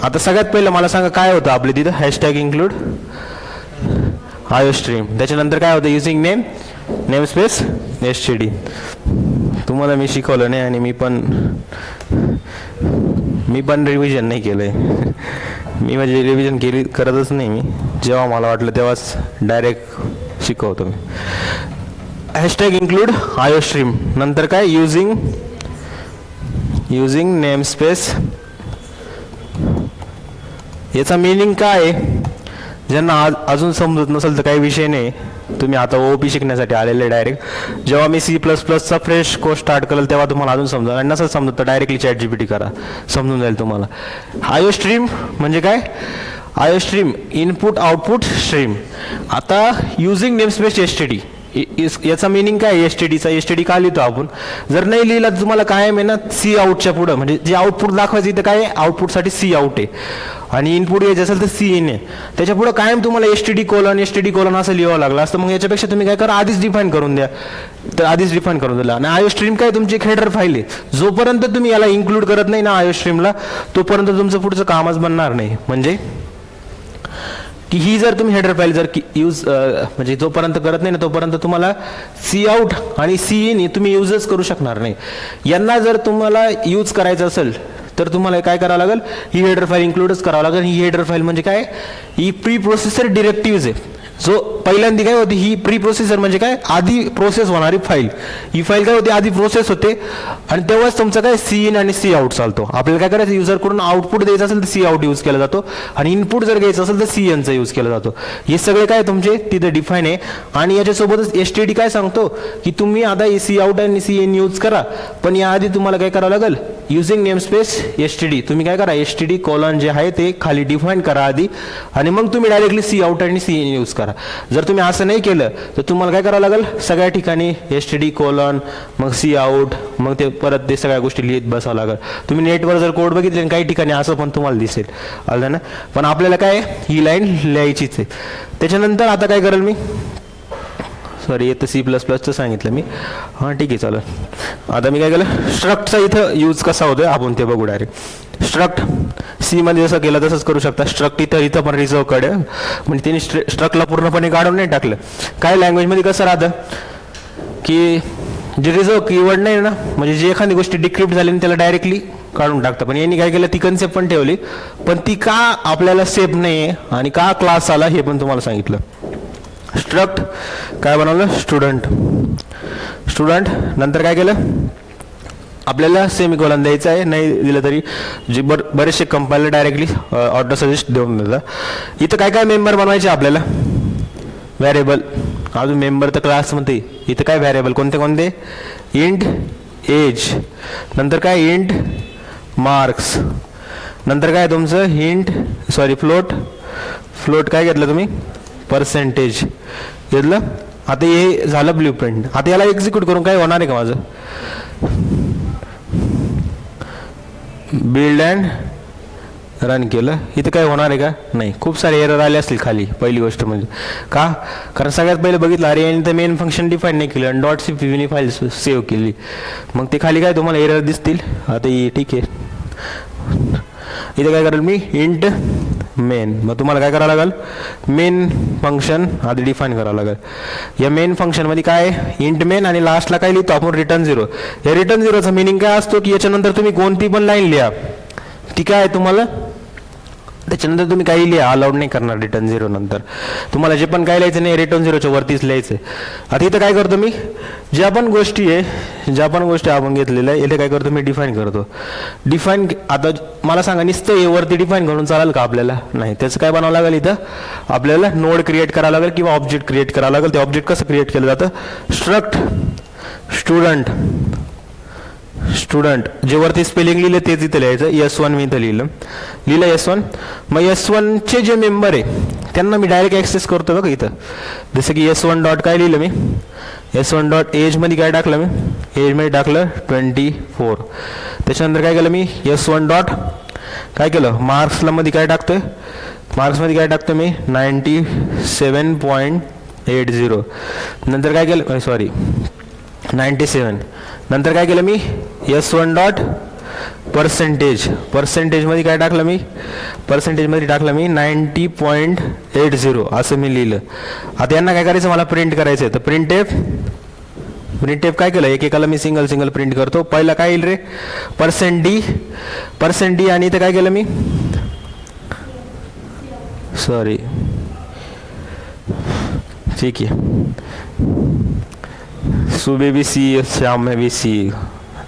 आता सगळ्यात पहिलं मला सांगा काय होतं आपले तिथं, हॅशटॅग इन्क्लूड IOStream. त्याच्यानंतर काय होतं, युझिंग नेम स्पेस STD. तुम्हाला मी शिकवलं नाही आणि मी पण रिव्हिजन नाही केलंय. मी म्हणजे रिव्हिजन करतच नाही. मी जेव्हा मला वाटलं तेव्हाच डायरेक्ट शिकवतो मी. हॅशटॅग इन्क्लूड IOStream नंतर काय युझिंग नेम स्पेस. याचा मिनिंग काय आहे, ज्यांना अजून समजत नसेल तर काही विषय नाही, तुम्ही आता OOP शिकण्यासाठी आलेले डायरेक्ट. जेव्हा मी C++चा फ्रेश कोर्स स्टार्ट करेल तेव्हा तुम्हाला अजून समजा, आणि नसेल समजत तर डायरेक्टली ChatGPT करा, समजून जाईल तुम्हाला. IOStream म्हणजे काय, IOStream इनपुट आउटपुट स्ट्रीम. आता युझिंग नेमस्पेस STD याचा मिनिंग काय, STD का लिहितो आपण. जर नाही लिहिला तर तुम्हाला काय आहे ना, C आउटच्या पुढं म्हणजे जे आउटपुट दाखवायचं इथं काय आउटपुटसाठी C आउट आहे आणि इनपुट घ्यायचं असेल तर C इन आहे. त्याच्या पुढं कायम तुम्हाला STD कोलन असं लिहावं लागलं असतं. मग याच्यापेक्षा तुम्ही काय करा, आधीच डिफाईन करून द्या. तर आधीच डिफाईन करून दिला. आणि IOStream काय तुमची एक हेडर फाईल आहे. जोपर्यंत तुम्ही याला इन्क्लूड करत नाही ना IOStreamला, तोपर्यंत तुमचं पुढचं कामच बनणार नाही. म्हणजे की ही जर तुम्ही हेडर फाईल जर यूज म्हणजे जोपर्यंत करत नाही ना तोपर्यंत तुम्हाला C आउट आणि C इन तुम्ही यूजच करू शकणार नाही. यांना जर तुम्हाला यूज करायचं असेल तर तुम्हाला काय करावं लागेल, ही हेडर फाईल इन्क्लूडच करावं लागेल. ही हेडर फाईल म्हणजे काय, ही प्री प्रोसेसर डिरेक्टिव्ह आहे. जो पहिल्यांदा काय होती, ही प्री प्रोसेसर म्हणजे काय, आधी प्रोसेस होणारी फाईल. ही फाईल काय होती, आधी प्रोसेस होते आणि तेव्हाच तुमचं काय C इन आणि C आउट चालतो. आपल्याला काय करायचं, युजरकडून आउटपुट द्यायचं असेल तर C आउट यूज केला जातो आणि इनपुट जर घ्यायचं असेल तर C इनचा यूज केला जातो. हे सगळे काय तुमचे तिथे डिफाईन आहे. आणि याच्यासोबतच STD काय सांगतो की तुम्ही आता C आउट आणि C इन यूज करा, पण याआधी तुम्हाला काय करावं लागेल, युझिंग नेमस्पेस STD. तुम्ही काय करा, STD कोलन जे आहे ते खाली डिफाईन करा आधी आणि मग तुम्ही डायरेक्टली C आउट आणि C इन यूज करा. जर तुम्ही असं नाही केलं तर तुम्हाला काय करावं लागेल, सगळ्या ठिकाणी STD कोलन मग C आउट मग ते परत ते सगळ्या गोष्टी लिहित बसावं लागेल. तुम्ही नेटवर जर कोड बघितले काही ठिकाणी असं पण तुम्हाला दिसेल, आलं ना. पण आपल्याला काय ही लाईन लिहायचीच आहे. त्याच्यानंतर आता काय करेल मी, सॉरी येतं C++चं सांगितलं मी, हां ठीक आहे चालेल. आता मी काय केलं, स्ट्रक्टचा इथं यूज कसा होतोय आपण ते बघू डायरेक्ट. स्ट्रक्ट सी मध्ये जसं केलं तसंच करू शकता. स्ट्रक्ट इथं पण रिझर्व कडे म्हणजे त्यांनी स्ट्रक्टला पूर्णपणे काढून नाही टाकलं. काय लँग्वेजमध्ये कसं राहतं की जे रिझर्व कीवर्ड नाही ना, म्हणजे जी एखादी गोष्टी डिक्रिप्ट झाली त्याला डायरेक्टली काढून टाकतं. पण यांनी काय केलं, ती कन्सेप्ट पण ठेवली, पण ती का आपल्याला सेफ नाही आहे आणि का क्लास आला हे पण तुम्हाला सांगितलं. स्ट्रक्ट काय बनवलं, स्टुडंट. नंतर काय केलं, आपल्याला सेमिकोलन द्यायचं आहे, नाही दिलं तरी जे बरेचसे कंपाइलर डायरेक्टली ऑटो सजेस्ट देऊन देतात. इथं काय काय मेंबर बनवायचे आपल्याला, व्हॅरिएबल. अजून मेंबर तर क्लासमध्ये. इथं काय व्हॅरिएबल कोणते कोणते, इंट एज, नंतर काय इंट मार्क्स, नंतर काय तुमचं फ्लोट काय घेतलं तुम्ही, पर्सेंटेज घेतलं. आता हे झालं ब्ल्यूप्रिंट. आता याला एक्झिक्यूट करून काय होणार आहे का माझं, बिल्ड अँड रन केलं, इथं काय होणार आहे का, नाही. खूप सारे एरर आले असतील खाली. पहिली गोष्ट म्हणजे का, कारण सगळ्यात पहिले बघितलं अरे यांनी तर मेन फंक्शन डिफाईन नाही केलं आणि .cpp फाईल सेव्ह केली, मग ते खाली काय तुम्हाला एरर दिसतील. आता ठीक आहे, इथं काय करेल मी, इंट मेन. मग तुम्हाला काय करावं लागेल, मेन फंक्शन आधी डिफाईन करावं लागेल. या मेन फंक्शनमध्ये काय, इंट मेन, आणि लास्टला काय लिहितो आपण, रिटर्न 0. या रिटर्न 0चा मिनिंग काय असतो की याच्यानंतर तुम्ही कोणती पण लाईन लिहा, ती काय आहे तुम्हाला, त्याच्यानंतर तुम्ही काही लिहा, अलाउड नाही करणार रिटर्न 0 नंतर. तुम्हाला जे पण काय लिहायचं नाही रिटर्न 0च्या वरतीच लिहायचं आहे. आता इथं काय करतो मी, ज्या पण गोष्टी आपण घेतलेल्या आहे इथे काय करतो मी, डिफाईन करतो. डिफाईन आता मला सांगा, नुसतं हे वरती डिफाईन करून चालेल का आपल्याला, नाही. त्याचं काय बनावं लागेल, इथं आपल्याला नोड क्रिएट करावं लागेल किंवा ऑब्जेक्ट क्रिएट करावं लागेल. ते ऑब्जेक्ट कसं क्रिएट केलं जातं, स्ट्रक्ट स्टुडंट जे वरती स्पेलिंग लिहिलं तेच इथं लिहायचं. S1 मी इथं लिहिलं S1. मग S1चे जे मेंबर आहे त्यांना मी डायरेक्ट ॲक्सेस करतो बघा इथं. जसं की S1 डॉट काय लिहिलं मी, S1 डॉट एजमध्ये काय टाकलं मी, एजमध्ये टाकलं 24. त्याच्यानंतर काय केलं मी, S1 डॉट काय केलं, मार्क्सला मध्ये काय टाकतोय, मार्क्समध्ये काय टाकतो मी, 97.80. नंतर काय केलं, 97. नंतर काय केलं मी, S1 डॉट पर्सेंटेजमध्ये काय टाकलं मी, पर्सेंटेजमध्ये टाकलं मी 90.80 असं मी लिहिलं. आता यांना काय करायचं, मला प्रिंट करायचं आहे. तर प्रिंट एफ काय केलं, एकेकाला मी सिंगल प्रिंट करतो. पहिला काय येईल रे, %d आणि इथं काय केलं मी, ठीक आहे, सुबह भी सी, शाम में भी सी,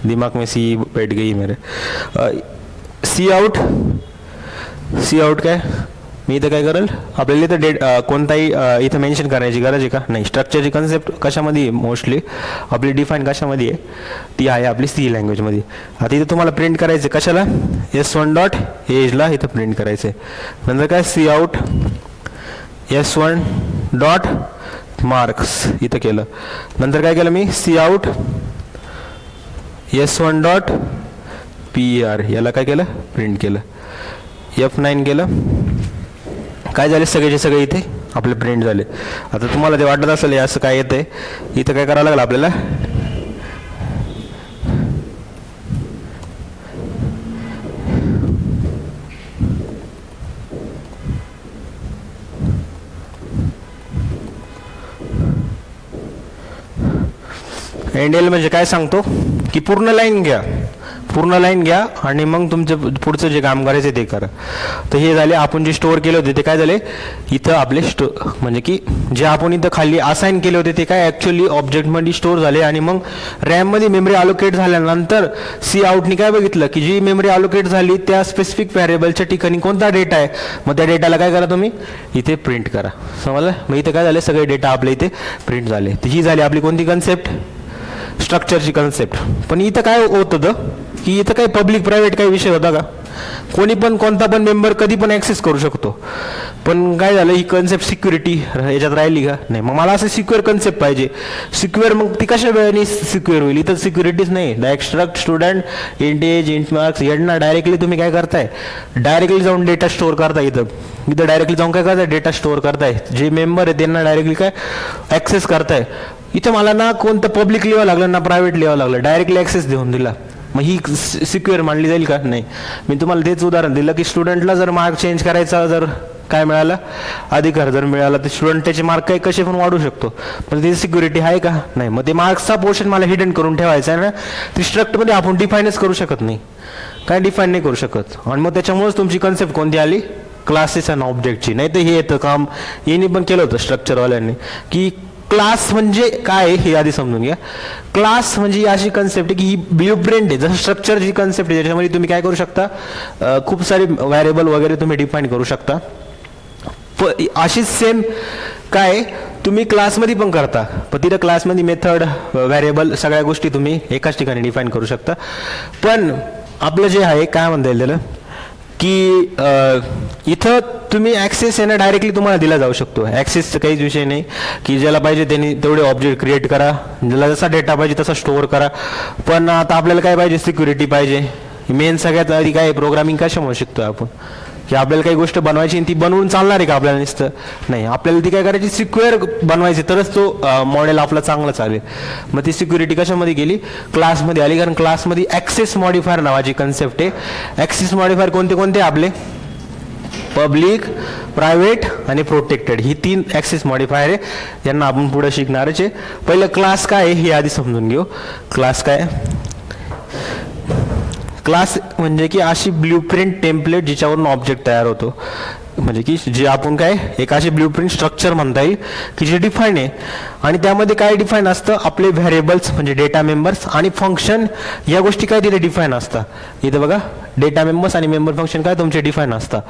दिमाग में सी बैठ गई मेरे. सी आउट काय, मी इथं काय करेल, आपल्याला इथं कोणताही इथं मेन्शन करण्याची गरज आहे का, नाही. स्ट्रक्चरची कन्सेप्ट कशामध्ये मोस्टली आपली डिफाईन कशामध्ये आहे, ती आहे आपली सी लँग्वेजमध्ये. आता इथं तुम्हाला प्रिंट करायचं कशाला, S1 डॉट एजला इथं प्रिंट करायचं आहे. नंतर काय, C out S1 dot marks इथं केलं. नंतर काय केलं मी, C out S1 dot PR याला काय केलं, प्रिंट केलं. F9 केलं. काय झाले, सगळेचे सगळे इथे आपले प्रिंट झाले. आता तुम्हाला ते वाटत असेल असं काय येतंय, इथं काय करावं लागलं आपल्याला, एंडेल म्हणजे काय सांगतो की पूर्ण लाईन घ्या आणि मग तुमचं पुढचं जे काम करायचं ते करा. तर हे झाले आपण जे स्टोअर केले होते ते काय झाले, इथं आपले म्हणजे की जे आपण इथं खाली असाइन केले होते ते काय ॲक्च्युअली ऑब्जेक्टमध्ये स्टोअर झाले. आणि मग रॅममध्ये मेमरी अलोकेट झाल्यानंतर सी आउटनी काय बघितलं की जी मेमरी अलोकेट झाली त्या स्पेसिफिक व्हॅरिएबलच्या ठिकाणी कोणता डेटा आहे, मग त्या डेटाला काय करा तुम्ही इथे प्रिंट करा. समजलं. मग इथे काय झाले, सगळे डेटा आपल्या इथे प्रिंट झाले. ही झाली आपली कोणती कन्सेप्ट, स्ट्रक्चरची कन्सेप्ट. पण इथं काय होत होतं की इथं काही पब्लिक प्रायव्हेट काही विषय होता का, कोणी पण कोणता पण मेंबर कधी पण ॲक्सेस करू शकतो. पण काय झालं, ही कन्सेप्ट सिक्युरिटी याच्यात राहिली का, नाही. मग मला असं सिक्युअर कन्सेप्ट पाहिजे. सिक्युअर मग ती कशा वेळेने सिक्युअर होईल, इथं सिक्युरिटीच नाही. Direct struct student int age int marks यांना डायरेक्टली तुम्ही काय करताय, डायरेक्टली जाऊन डेटा स्टोअर करताय. इथं डायरेक्टली जाऊन काय करताय, डेटा स्टोअर करताय. जे मेंबर आहे त्यांना डायरेक्टली काय ॲक्सेस करताय. इथं मला ना कोणतं पब्लिक लिहावं लागलं ना प्रायव्हेट लिहावं लागलं, डायरेक्टली ॲक्सेस देऊन दिला. मग ही सिक्युअर मानली जाईल का? नाही. मी तुम्हाला तेच उदाहरण दिलं की स्टुडंटला जर मार्क चेंज करायचा जर काय मिळाला, अधिकार जर मिळाला, तर स्टुडंट त्याचे मार्क काही कसे पण वाढू शकतो, पण त्याची सिक्युरिटी आहे का? नाही. मग ते मार्क्सचा पोर्शन मला हिडन करून ठेवायचा आहे ना, ती स्ट्रक्टमध्ये आपण डिफाईनच करू शकत नाही, काय डिफाईन नाही करू शकत. आणि मग त्याच्यामुळेच तुमची कन्सेप्ट कोणती आली? क्लासेस आणि ऑब्जेक्टची. नाही तर हे येतं काम यांनी पण केलं होतं स्ट्रक्चरवाल्यांनी, की क्लास म्हणजे काय हे आधी समजून घ्या. क्लास म्हणजे ही अशी कन्सेप्ट आहे की ही ब्ल्यूप्रिंट आहे. जसं स्ट्रक्चरची कन्सेप्ट आहे त्याच्यामध्ये तुम्ही काय करू शकता, खूप सारे व्हॅरिएबल वगैरे तुम्ही डिफाईन करू शकता. अशीच सेम काय तुम्ही क्लासमध्ये पण करता, पण तिथं क्लासमध्ये मेथड, व्हॅरिएबल सगळ्या गोष्टी तुम्ही एकाच ठिकाणी डिफाईन करू शकता. पण आपलं जे आहे काय म्हणता येईल त्याला, की इथं तुम्ही ॲक्सेस आहे ना डायरेक्टली तुम्हाला दिला जाऊ शकतो. ॲक्सेसचा काहीच विषय नाही की ज्याला पाहिजे त्यांनी तेवढे ऑब्जेक्ट क्रिएट करा, ज्याला जसा डेटा पाहिजे तसा स्टोअर करा. पण आता आपल्याला काय पाहिजे, सिक्युरिटी पाहिजे. मेन सगळ्यात आधी काय प्रोग्रामिंग कशामुळे शिकतो आपण, की आपल्याला काही गोष्ट बनवायची आणि ती बनवून चालणार आहे का आपल्याला नुसतं? नाही, आपल्याला ती काय करायची, सिक्युअर बनवायची, तरच तो मॉडेल आपला चांगला चालेल. मग ती सिक्युरिटी कशामध्ये गेली, क्लासमध्ये आली. कारण क्लासमध्ये ॲक्सेस मॉडिफायर नावाची कन्सेप्ट आहे. ॲक्सेस मॉडिफायर कोणते कोणते आपले, पब्लिक, प्रायव्हेट आणि प्रोटेक्टेड, ही 3 ॲक्सेस मॉडिफायर आहे. यांना आपण पुढे शिकणारच आहे. पहिलं क्लास काय आहे हे आधी समजून घेऊ. क्लास काय, क्लास म्हणजे की अशी ब्ल्यूप्रिंट टेम्पलेट जिच्यावरून ऑब्जेक्ट तयार होतो. म्हणजे की जे आपण काय एक अशी ब्ल्यूप्रिंट स्ट्रक्चर म्हणता येईल की जे डिफाईन आहे. आणि त्यामध्ये काय डिफाईन असतं, आपले व्हॅरिएबल्स म्हणजे डेटा मेंबर्स आणि फंक्शन, या गोष्टी काय तिथे डिफाईन असतात. इथं बघा डेटा मेंबर्स आणि मेंबर फंक्शन काय तुमचे डिफाईन असतात.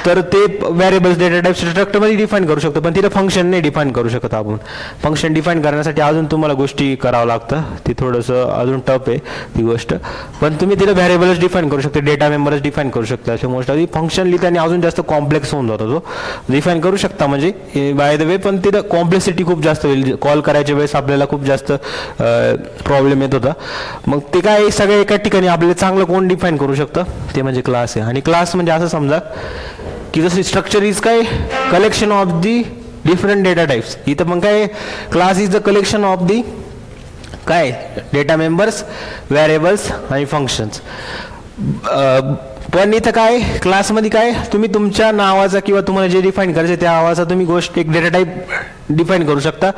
तर ते व्हॅरिएबल्स डेटा टाईप स्ट्रक्चरमध्ये डिफाईन करू शकतो, पण तिथं फंक्शन नाही डिफाईन करू शकत आपण. फंक्शन डिफाईन करण्यासाठी अजून तुम्हाला गोष्टी करावं लागतं, ती थोडंसं अजून टफ आहे ती गोष्ट. पण तुम्ही तिथं व्हॅरिएबल्स डिफाईन करू शकता, डेटा मेंबर्स डिफाईन करू शकता. अशा मोस्ट फंक्शन लिहिताना अजून जास्त कॉम्प्लेक्स होऊन जातो. तो डिफाईन करू शकता म्हणजे बाय द वे, पण तिथं कॉम्प्लेक्सिटी खूप जास्त होईल. कॉल करायच्या वेळेस आपल्याला खूप जास्त प्रॉब्लेम येत होता. मग ते काय सगळ्या एका ठिकाणी आपल्याला चांगलं कोण डिफाईन करू शकतं, ते म्हणजे क्लास आहे. आणि क्लास म्हणजे असं समजा की जसं स्ट्रक्चर इज काय, collection of the different data types. इथं पण काय, class is the collection of the काय डेटा मेंबर्स, व्हॅरिएबल्स आणि फंक्शन्स. पण इथं काय क्लासमध्ये काय तुम्ही तुमच्या नावाचा किंवा तुम्हाला जे डिफाईन करायचं त्या नावाचा तुम्ही गोष्ट एक डेटा टाईप डिफाईन करू शकता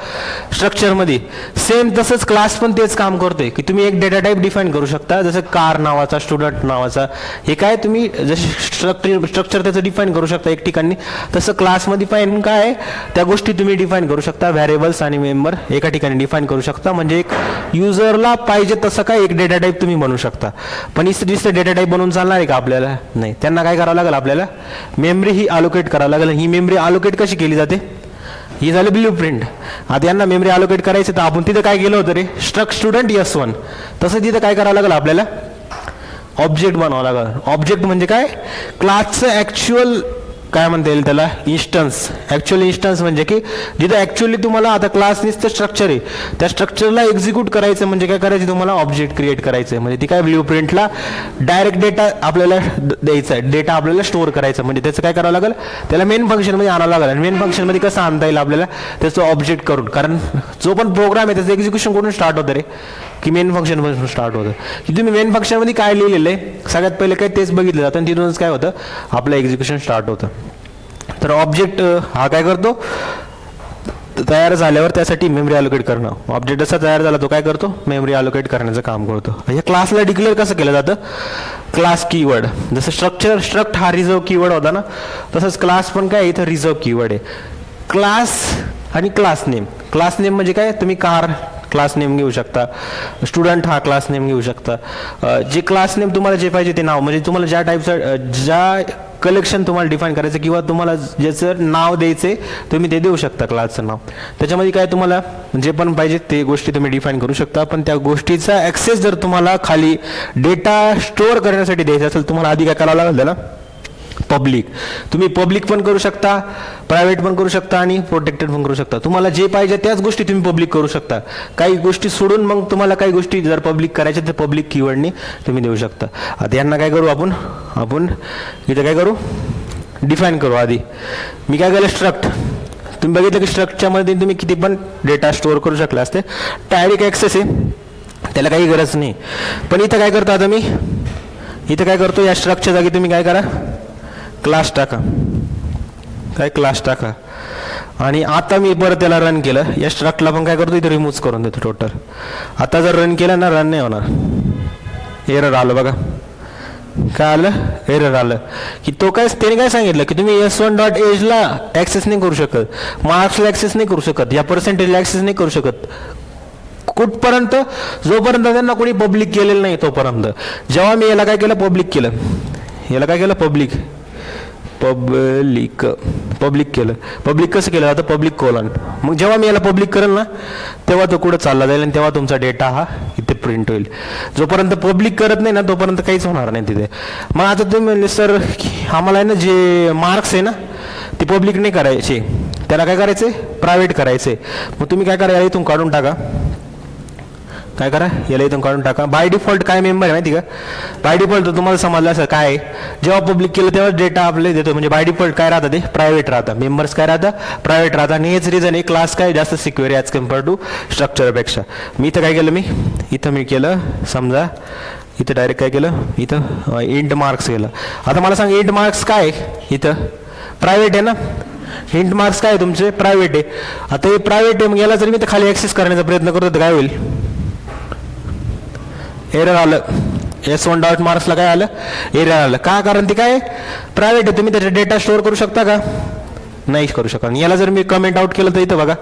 स्ट्रक्चरमध्ये. सेम तसंच क्लास पण तेच काम करतोय की तुम्ही एक डेटा टाईप डिफाईन करू शकता, जसं कार नावाचा, स्टुडंट नावाचा. हे काय तुम्ही जसे स्ट्रक्चर त्याचं डिफाईन करू शकता एक ठिकाणी, तसं क्लासमध्ये पण काय त्या गोष्टी तुम्ही डिफाईन करू शकता. व्हॅरिएबल्स आणि मेंबर एका ठिकाणी डिफाईन करू शकता. म्हणजे एक युजरला पाहिजे तसं काय एक डेटा टाईप तुम्ही बनवू शकता. पण इथं डेटा टाईप बनवून चालणार आहे का आपल्याला? नाही. त्यांना काय करावं लागेल, आपल्याला मेमरी ही अलोकेट करावं लागेल. ही मेमरी अलोकेट कशी केली जाते, ही झाली ब्ल्यूप्रिंट. आता यांना मेमरी अलोकेट करायचं, तर आपण तिथं काय केलं होतं रे, स्टुडंट S1. तसं तिथं काय करावं लागेल आपल्याला, ऑब्जेक्ट बनवावं लागेल. ऑब्जेक्ट म्हणजे काय, क्लासचं ॲक्च्युअल काय म्हणता येईल त्याला, इन्स्टन्स. ॲक्च्युअल इन्स्टन्स म्हणजे की जिथं ॲक्च्युअली तुम्हाला आता क्लास नुसतं स्ट्रक्चर आहे, त्या स्ट्रक्चरला एक्झिक्यूट करायचं म्हणजे काय करायचं, तुम्हाला ऑब्जेक्ट क्रिएट करायचं. म्हणजे ती काय ब्ल्यूप्रिंटला डायरेक्ट डेटा आपल्याला द्यायचा आहे, डेटा आपल्याला स्टोअर करायचा. म्हणजे त्याचं काय करावं लागेल, त्याला मेन फंक्शनमध्ये आणावं लागेल. आणि मेन फंक्शनमध्ये कसं आणता येईल आपल्याला, त्याचं ऑब्जेक्ट करून. कारण जो पण प्रोग्राम आहे त्याचं एक्झिक्युशन करून स्टार्ट होतं रे, की मेन फंक्शनपासून स्टार्ट होतं. की तुम्ही मेन फंक्शनमध्ये काय लिहिलेलं आहे सगळ्यात पहिले काय तेच बघितलं जातं, आणि तिथूनच काय होतं आपलं एक्झिक्युशन स्टार्ट होतं. तर ऑब्जेक्ट हा काय करतो, तयार झाल्यावर त्यासाठी मेमरी अलोकेट करणं. ऑब्जेक्ट जसा तयार झाला तो काय करतो, मेमरी अलोकेट करण्याचं काम करतो. या क्लासला डिक्लेअर कसं केलं जातं, क्लास कीवर्ड. जसं स्ट्रक्ट हा रिझर्व कीवर्ड होता ना, तसंच क्लास पण काय इथं रिझर्व कीवर्ड आहे. क्लास आणि क्लास नेम. क्लास नेम म्हणजे काय, तुम्ही कार क्लास नेम घेऊ शकता, स्टुडंट हा क्लास नेम घेऊ शकता. जे क्लास नेम तुम्हाला जे पाहिजे ते नाव, म्हणजे तुम्हाला ज्या टाईपचं ज्या कलेक्शन तुम्हाला डिफाईन करायचं किंवा तुम्हाला ज्याचं नाव द्यायचे तुम्ही ते देऊ शकता क्लासचं नाव. त्याच्यामध्ये काय तुम्हाला जे पण पाहिजे ते गोष्टी तुम्ही डिफाईन करू शकता. पण त्या गोष्टीचा ॲक्सेस जर तुम्हाला खाली डेटा स्टोअर करण्यासाठी द्यायचा असेल, तुम्हाला आधी काय करावं लागेल त्याला, पब्लिक. तुम्ही पब्लिक पण करू शकता, प्रायव्हेट पण करू शकता आणि प्रोटेक्टेड पण करू शकता. तुम्हाला जे पाहिजे त्याच गोष्टी तुम्ही पब्लिक करू शकता. काही गोष्टी सोडून मग तुम्हाला काही गोष्टी जर पब्लिक करायच्या तर पब्लिक कीवर्डनी तुम्ही देऊ शकता. आता यांना काय करू आपण इथं काय करू, डिफाईन करू. आधी मी काय केलं, स्ट्रक्ट. तुम्ही बघितलं की स्ट्रक्चरमध्ये तुम्ही किती पण डेटा स्टोअर करू शकले असते. डायरेक्ट ॲक्सेस आहे, त्याला काही गरज नाही. पण इथं काय करतो आता मी, इथं काय करतो, या स्ट्रक्चर जागी तुम्ही काय करा, क्लास टाका, काय क्लास टाका. आणि आता मी परत त्याला रन केलं, या स्ट्रक्टला पण काय करतो, इथं रिमूव्ह करून देतो टोटल. आता जर रन केलं ना, रन नाही होणार, एरर आलं बघा. काय आलं, एरर आलं की तो काय, त्याने काय सांगितलं की तुम्ही s1.age ऍक्सेस नाही करू शकत, मार्क्सला ऍक्सेस नाही करू शकत, या पर्सेंटेजला ऍक्सेस नाही करू शकत. कुठपर्यंत, जोपर्यंत त्यांना कोणी पब्लिक केलेलं नाही तोपर्यंत. जेव्हा मी याला काय केलं, पब्लिक केलं, याला काय केलं, पब्लिक केलं. पब्लिक कसं केलं आता, पब्लिक कोलन. मग जेव्हा मी याला पब्लिक करेल ना, तेव्हा तो कुठं चालला जाईल आणि तेव्हा तुमचा डेटा हा इथे प्रिंट होईल. जोपर्यंत पब्लिक करत नाही ना, तोपर्यंत काहीच होणार नाही तिथे. मग आता तुम्ही म्हणले सर आम्हाला आहे ना, जे मार्क्स आहे ना ते पब्लिक नाही करायचे, त्याला काय करायचे, प्रायव्हेट करायचे. मग तुम्ही काय करा, याला इथून काढून टाका. काय करा, याला इथून काढून टाका. बाय डिफॉल्ट काय मेंबर आहे माहिती का, बाय डिफॉल्ट तुम्हाला समजलं असं काय आहे, जेव्हा पब्लिक केलं तेव्हा डेटा आपले देतो. म्हणजे बाय डिफॉल्ट काय राहतं, ते प्रायव्हेट राहतं, मेंबर्स काय राहतं, प्रायव्हेट राहतं. आणि हेच रिझन आहे क्लास काय जास्त सिक्युअर ॲज कम्पेअर टू स्ट्रक्चरपेक्षा. मी इथं काय केलं, इथं मी केलं समजा, इथं डायरेक्ट काय केलं, इथं इंट मार्क्स केलं. आता मला सांग, इंट मार्क्स काय, इथं प्रायव्हेट आहे ना, हिंट मार्क्स काय तुमचे प्रायव्हेट आहे. आता हे प्रायव्हेट आहे, मग याला जर मी तर खाली ॲक्सेस करण्याचा प्रयत्न करतो तर काय होईल, एरर आलं. s1.marksला काय आलं, एरर आलं. का, कारण ती काय प्रायव्हेट आहे, तुम्ही त्याचा डेटा स्टोअर करू शकता का, नाही करू शकता. आणि याला जर मी कमेंट आउट केलं तर इथं बघा,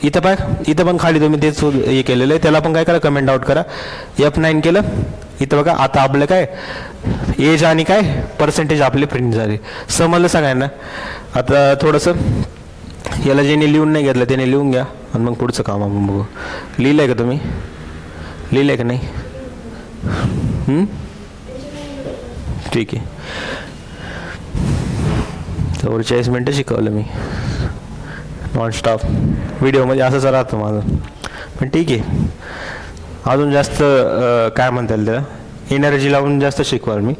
इथं पाय, इथं पण खाली तुम्ही तेच हे केलेलं आहे, त्याला पण काय करा, कमेंट आउट करा. F9 केलं, इथं बघा आता आपलं काय एज आणि काय पर्सेंटेज आपले प्रिंट झाले. समजलं सगळ्यांना. आता थोडंसं याला ज्याने लिहून नाही घेतलं त्याने लिहून घ्या आणि मग पुढचं काम आपण बघू. लिहिलं आहे का तुम्ही, लिहिलं आहे का नाही, ठीक आहे. तर 40 मिनटं शिकवलं मी नॉनस्टॉप, व्हिडिओमध्ये असंच राहतं माझं. पण ठीक आहे, अजून जास्त काय म्हणता येईल त्याला, एनर्जी लावून जास्त शिकवाल मी.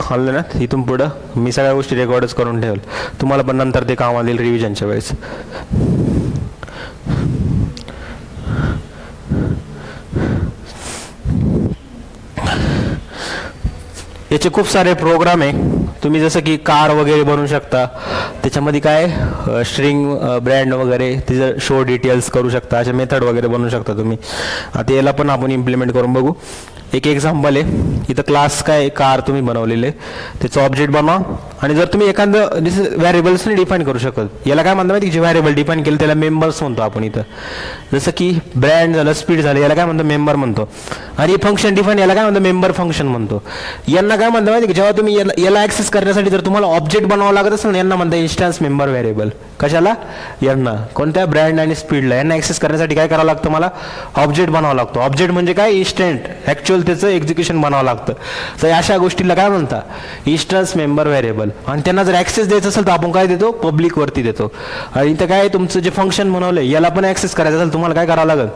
हल्लं ना, इथून पुढं मी सगळ्या गोष्टी रेकॉर्डच करून ठेवल, तुम्हाला पण नंतर ते कामाला येईल रिव्हिजनच्या वेळेस. याचे खूप सारे प्रोग्राम आहे, तुम्ही जसं की कार वगैरे बनवू शकता. त्याच्यामध्ये काय स्ट्रिंग ब्रँड वगैरे तिचं शो डिटेल्स करू शकता, असे मेथड वगैरे बनवू शकता तुम्ही. आता याला पण आपण इम्प्लिमेंट करून बघू. एक एक्झाम्पल आहे, इथं क्लास काय कार तुम्ही बनवलेले, त्याचं ऑब्जेक्ट बनवा. आणि जर तुम्ही एखादं व्हॅरिएबल्स नाही डिफाईन करू शकत, याला काय म्हणतो माहिती, जे व्हॅरिएबल डिफाईन केलं त्याला मेंबर्स म्हणतो आपण. इथं जसं की ब्रँड झालं, स्पीड झालं, याला काय म्हणतो, मेंबर म्हणतो. आणि फंक्शन डिफाईन, याला काय म्हणतो, मेंबर फंक्शन म्हणतो. यांना काय म्हणतो माहिती की, जेव्हा तुम्ही याला ऍक्सेस करण्यासाठी जर तुम्हाला ऑब्जेक्ट बनवावं लागत असेल ना, यांना म्हणता इन्स्टन्स मेंबर व्हेरिएबल. कशाला, यांना कोणत्या ब्रँड आणि स्पीडला यांना ऍक्सेस करण्यासाठी काय करावं लागतं, मला ऑब्जेक्ट बनावं लागतो. ऑब्जेक्ट म्हणजे काय, इन्स्टंट ऍक्च्युअल त्याचं एक्झिक्युशन बनावं लागतं. तर अशा गोष्टीला काय म्हणता, इन्स्टन्स मेंबर व्हेरिएबल. आणि त्यांना जर ऍक्सेस द्यायचं असेल तर आपण काय देतो, पब्लिक वरती देतो. आणि इथं काय तुमचं जे फंक्शन बनवलंय याला पण ऍक्सेस करायचं असेल तुम्हाला काय करावं लागेल,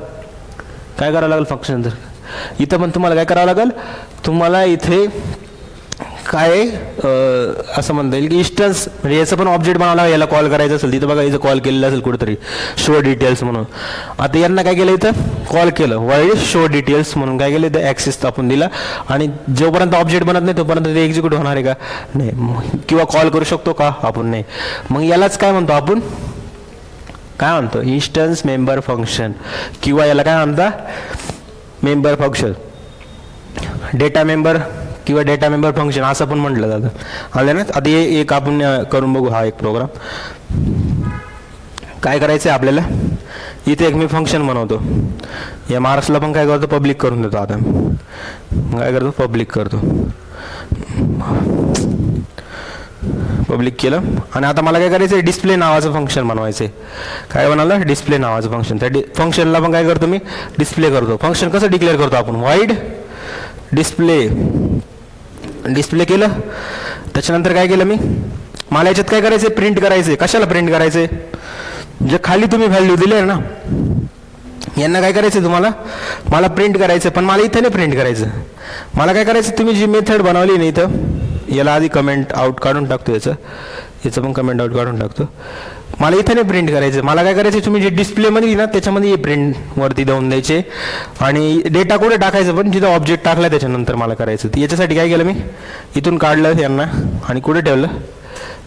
काय करावं लागेल फंक्शन. जर इथं पण तुम्हाला काय करावं लागेल, तुम्हाला इथे काय असं म्हणता येईल की इन्स्टन्स म्हणजे याचं पण ऑब्जेक्ट बनवला, याला कॉल करायचं असेल तिथं बघा, इथं कॉल केलेलं असेल कुठेतरी शो डिटेल्स म्हणून. आता यांना काय केलं, इथं कॉल केलं वाईड शो डिटेल्स म्हणून, काय केलं इथं ॲक्सेस आपण दिला. आणि जोपर्यंत ऑब्जेक्ट बनत नाही तोपर्यंत ते एक्झिक्यूट होणार आहे का, नाही. किंवा कॉल करू शकतो का आपण, नाही. मग यालाच काय म्हणतो आपण, काय म्हणतो, इन्स्टन्स मेंबर फंक्शन. किंवा याला काय म्हणता, मेंबर फंक्शन, डेटा मेंबर किंवा डेटा मेंबर फंक्शन असं पण म्हटलं जातं. आलं ना. आता एक आपण करून बघू, हा एक प्रोग्राम. काय करायचं आहे आपल्याला, इथे एक मी फंक्शन बनवतो, या मार्क्सला पण काय करतो, पब्लिक करून देतो. आता काय करतो, पब्लिक करतो, पब्लिक केलं. आणि आता मला काय करायचं आहे, डिस्प्ले नावाचं फंक्शन बनवायचं आहे. काय बनवलं, डिस्प्ले नावाचं फंक्शन. त्या फंक्शनला पण काय करतो मी, डिस्प्ले करतो. फंक्शन कसं डिक्लेअर करतो आपण, वाईड डिस्प्ले. डिस्प्ले केलं, त्याच्यानंतर काय केलं मी, मला याच्यात काय करायचं, प्रिंट करायचं. कशाला प्रिंट करायचं, जे खाली तुम्ही व्हॅल्यू दिले ना यांना काय करायचं तुम्हाला, मला प्रिंट करायचं. पण मला इथं नाही प्रिंट करायचं, मला काय करायचं, तुम्ही जी मेथड बनवली ना इथं, याला आधी कमेंट आउट काढून टाकतो, याचं पण कमेंट आउट काढून टाकतो. मला इथं नाही प्रिंट करायचं, मला काय करायचं तुम्ही जे डिस्प्लेमध्ये ना त्याच्यामध्ये हे प्रिंटवरती देऊन द्यायचे आणि डेटा कुठे टाकायचं पण जिथं ऑब्जेक्ट टाकला त्याच्यानंतर मला करायचं. याच्यासाठी काय केलं मी इथून काढलं यांना आणि कुठे ठेवलं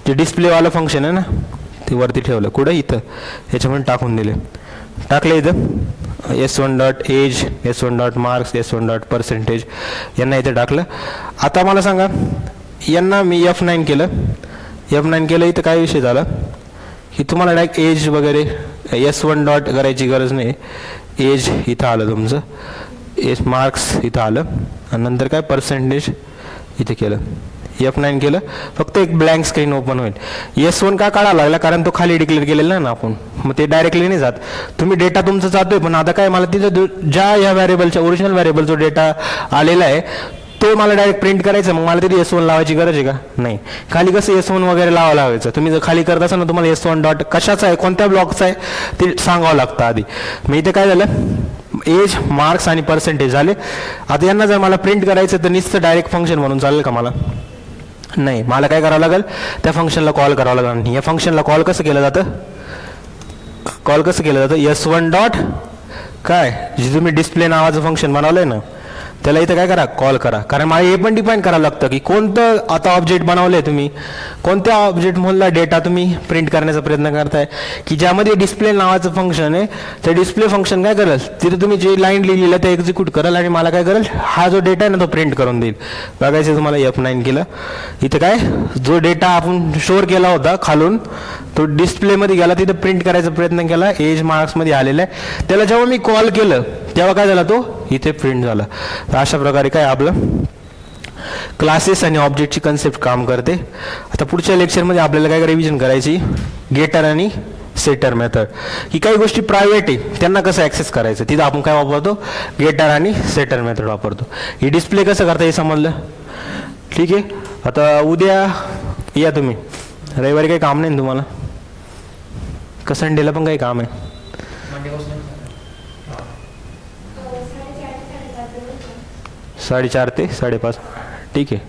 जे डिस्प्लेवालं फंक्शन आहे ना ते वरती ठेवलं कुठं इथं याच्यामध्ये टाकून दिले. टाकलं इथं S1.age S1.marks S1.percentage यांना इथं टाकलं. आता मला सांगा यांना मी F9 केलं. F9 केलं इथं काय विषय झाला की तुम्हाला डायरेक्ट एज वगैरे S1 डॉट करायची गरज नाही. एज इथं आलं तुमचं, एज मार्क्स इथं आलं आणि नंतर काय पर्सेंटेज इथे केलं. F9 केलं, फक्त एक ब्लँक स्क्रीन ओपन होईल. S1 का काढायला लागला कारण तो खाली डिक्लेअर केलेला ना आपण, मग ते डायरेक्टली नाही जात. तुम्ही डेटा तुमचा जातोय पण आता काय मला तिथं ज्या ह्या व्हॅरिएबलच्या ओरिजिनल व्हॅरिएबल जो डेटा आलेला आहे तो मला डायरेक्ट प्रिंट करायचा, मग मला तिथे S1 लावायची गरज आहे का नाही. खाली कसं S1 वगैरे लावावं लावायचं. तुम्ही जर खाली करत असाल ना तुम्हाला S1 डॉट कशाचा आहे कोणत्या ब्लॉकचा आहे ते सांगावं लागतं आधी. मग इथे काय झालं एज मार्क्स आणि पर्सेंटेज झाले. आता यांना जर मला प्रिंट करायचं तर नुसतं डायरेक्ट फंक्शन म्हणून चालेल का मला, नाही. मला काय करावं लागेल त्या फंक्शनला कॉल करावं लागेल. आणि या फंक्शनला कॉल कसं केलं जातं, कॉल कसं केलं जातं S1 डॉट काय जे तुम्ही डिस्प्ले नावाचं फंक्शन बनवलं आहे ना त्याला इथं काय करा कॉल करा. कारण मला हे पण डिफाईन करावं लागतं की कोणतं आता ऑब्जेक्ट बनवलं आहे तुम्ही, कोणत्या ऑब्जेक्टमधला डेटा तुम्ही प्रिंट करण्याचा प्रयत्न करताय की ज्यामध्ये डिस्प्ले नावाचं फंक्शन आहे. ते डिस्प्ले फंक्शन काय करेल तिथे तुम्ही जे लाईन लिहिलेलं ते एक्झिक्यूट करेल आणि मला काय करेल हा जो डेटा आहे ना तो प्रिंट करून देईल. बघायचं तुम्हाला F9 केलं. इथं काय जो डेटा आपण स्टोअर केला होता खालून तो डिस्प्लेमध्ये गेला, तिथं प्रिंट करायचा प्रयत्न केला, एज मार्क्समध्ये आलेला आहे. त्याला जेव्हा मी कॉल केलं तेव्हा काय झाला तो इथे प्रिंट झाला. तर अशा प्रकारे काय आपलं क्लासेस आणि ऑब्जेक्टची कन्सेप्ट काम करते. आता पुढच्या लेक्चरमध्ये आपल्याला काय रिव्हिजन करायची गेटर आणि सेटर मेथड. ही काही गोष्टी प्रायव्हेट आहे त्यांना कसं ॲक्सेस करायचं तिथं आपण काय वापरतो गेटर आणि सेटर मेथड वापरतो. ही डिस्प्ले कसं करता हे समजलं, ठीक आहे. आता उद्या या तुम्ही, रविवारी काही काम नाही ना तुम्हाला का संडेला पण काही काम आहे. 4:30 ते 5:30 ठीक आहे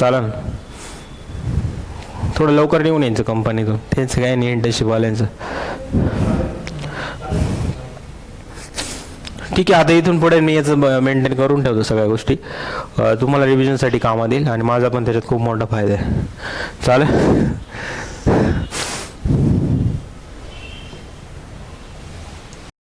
चालेल ना. थोडं लवकर निघून यायचं कंपनीतून, त्यांचं काय नाही इंटर्नशिपवाल्यांचं. ठीक आहे. आता इथून पुढे मी याचं मेंटेन करून ठेवतो सगळ्या गोष्टी, तुम्हाला रिव्हिजनसाठी कामात येईल आणि माझा पण त्याच्यात खूप मोठा फायदा आहे. चालेल.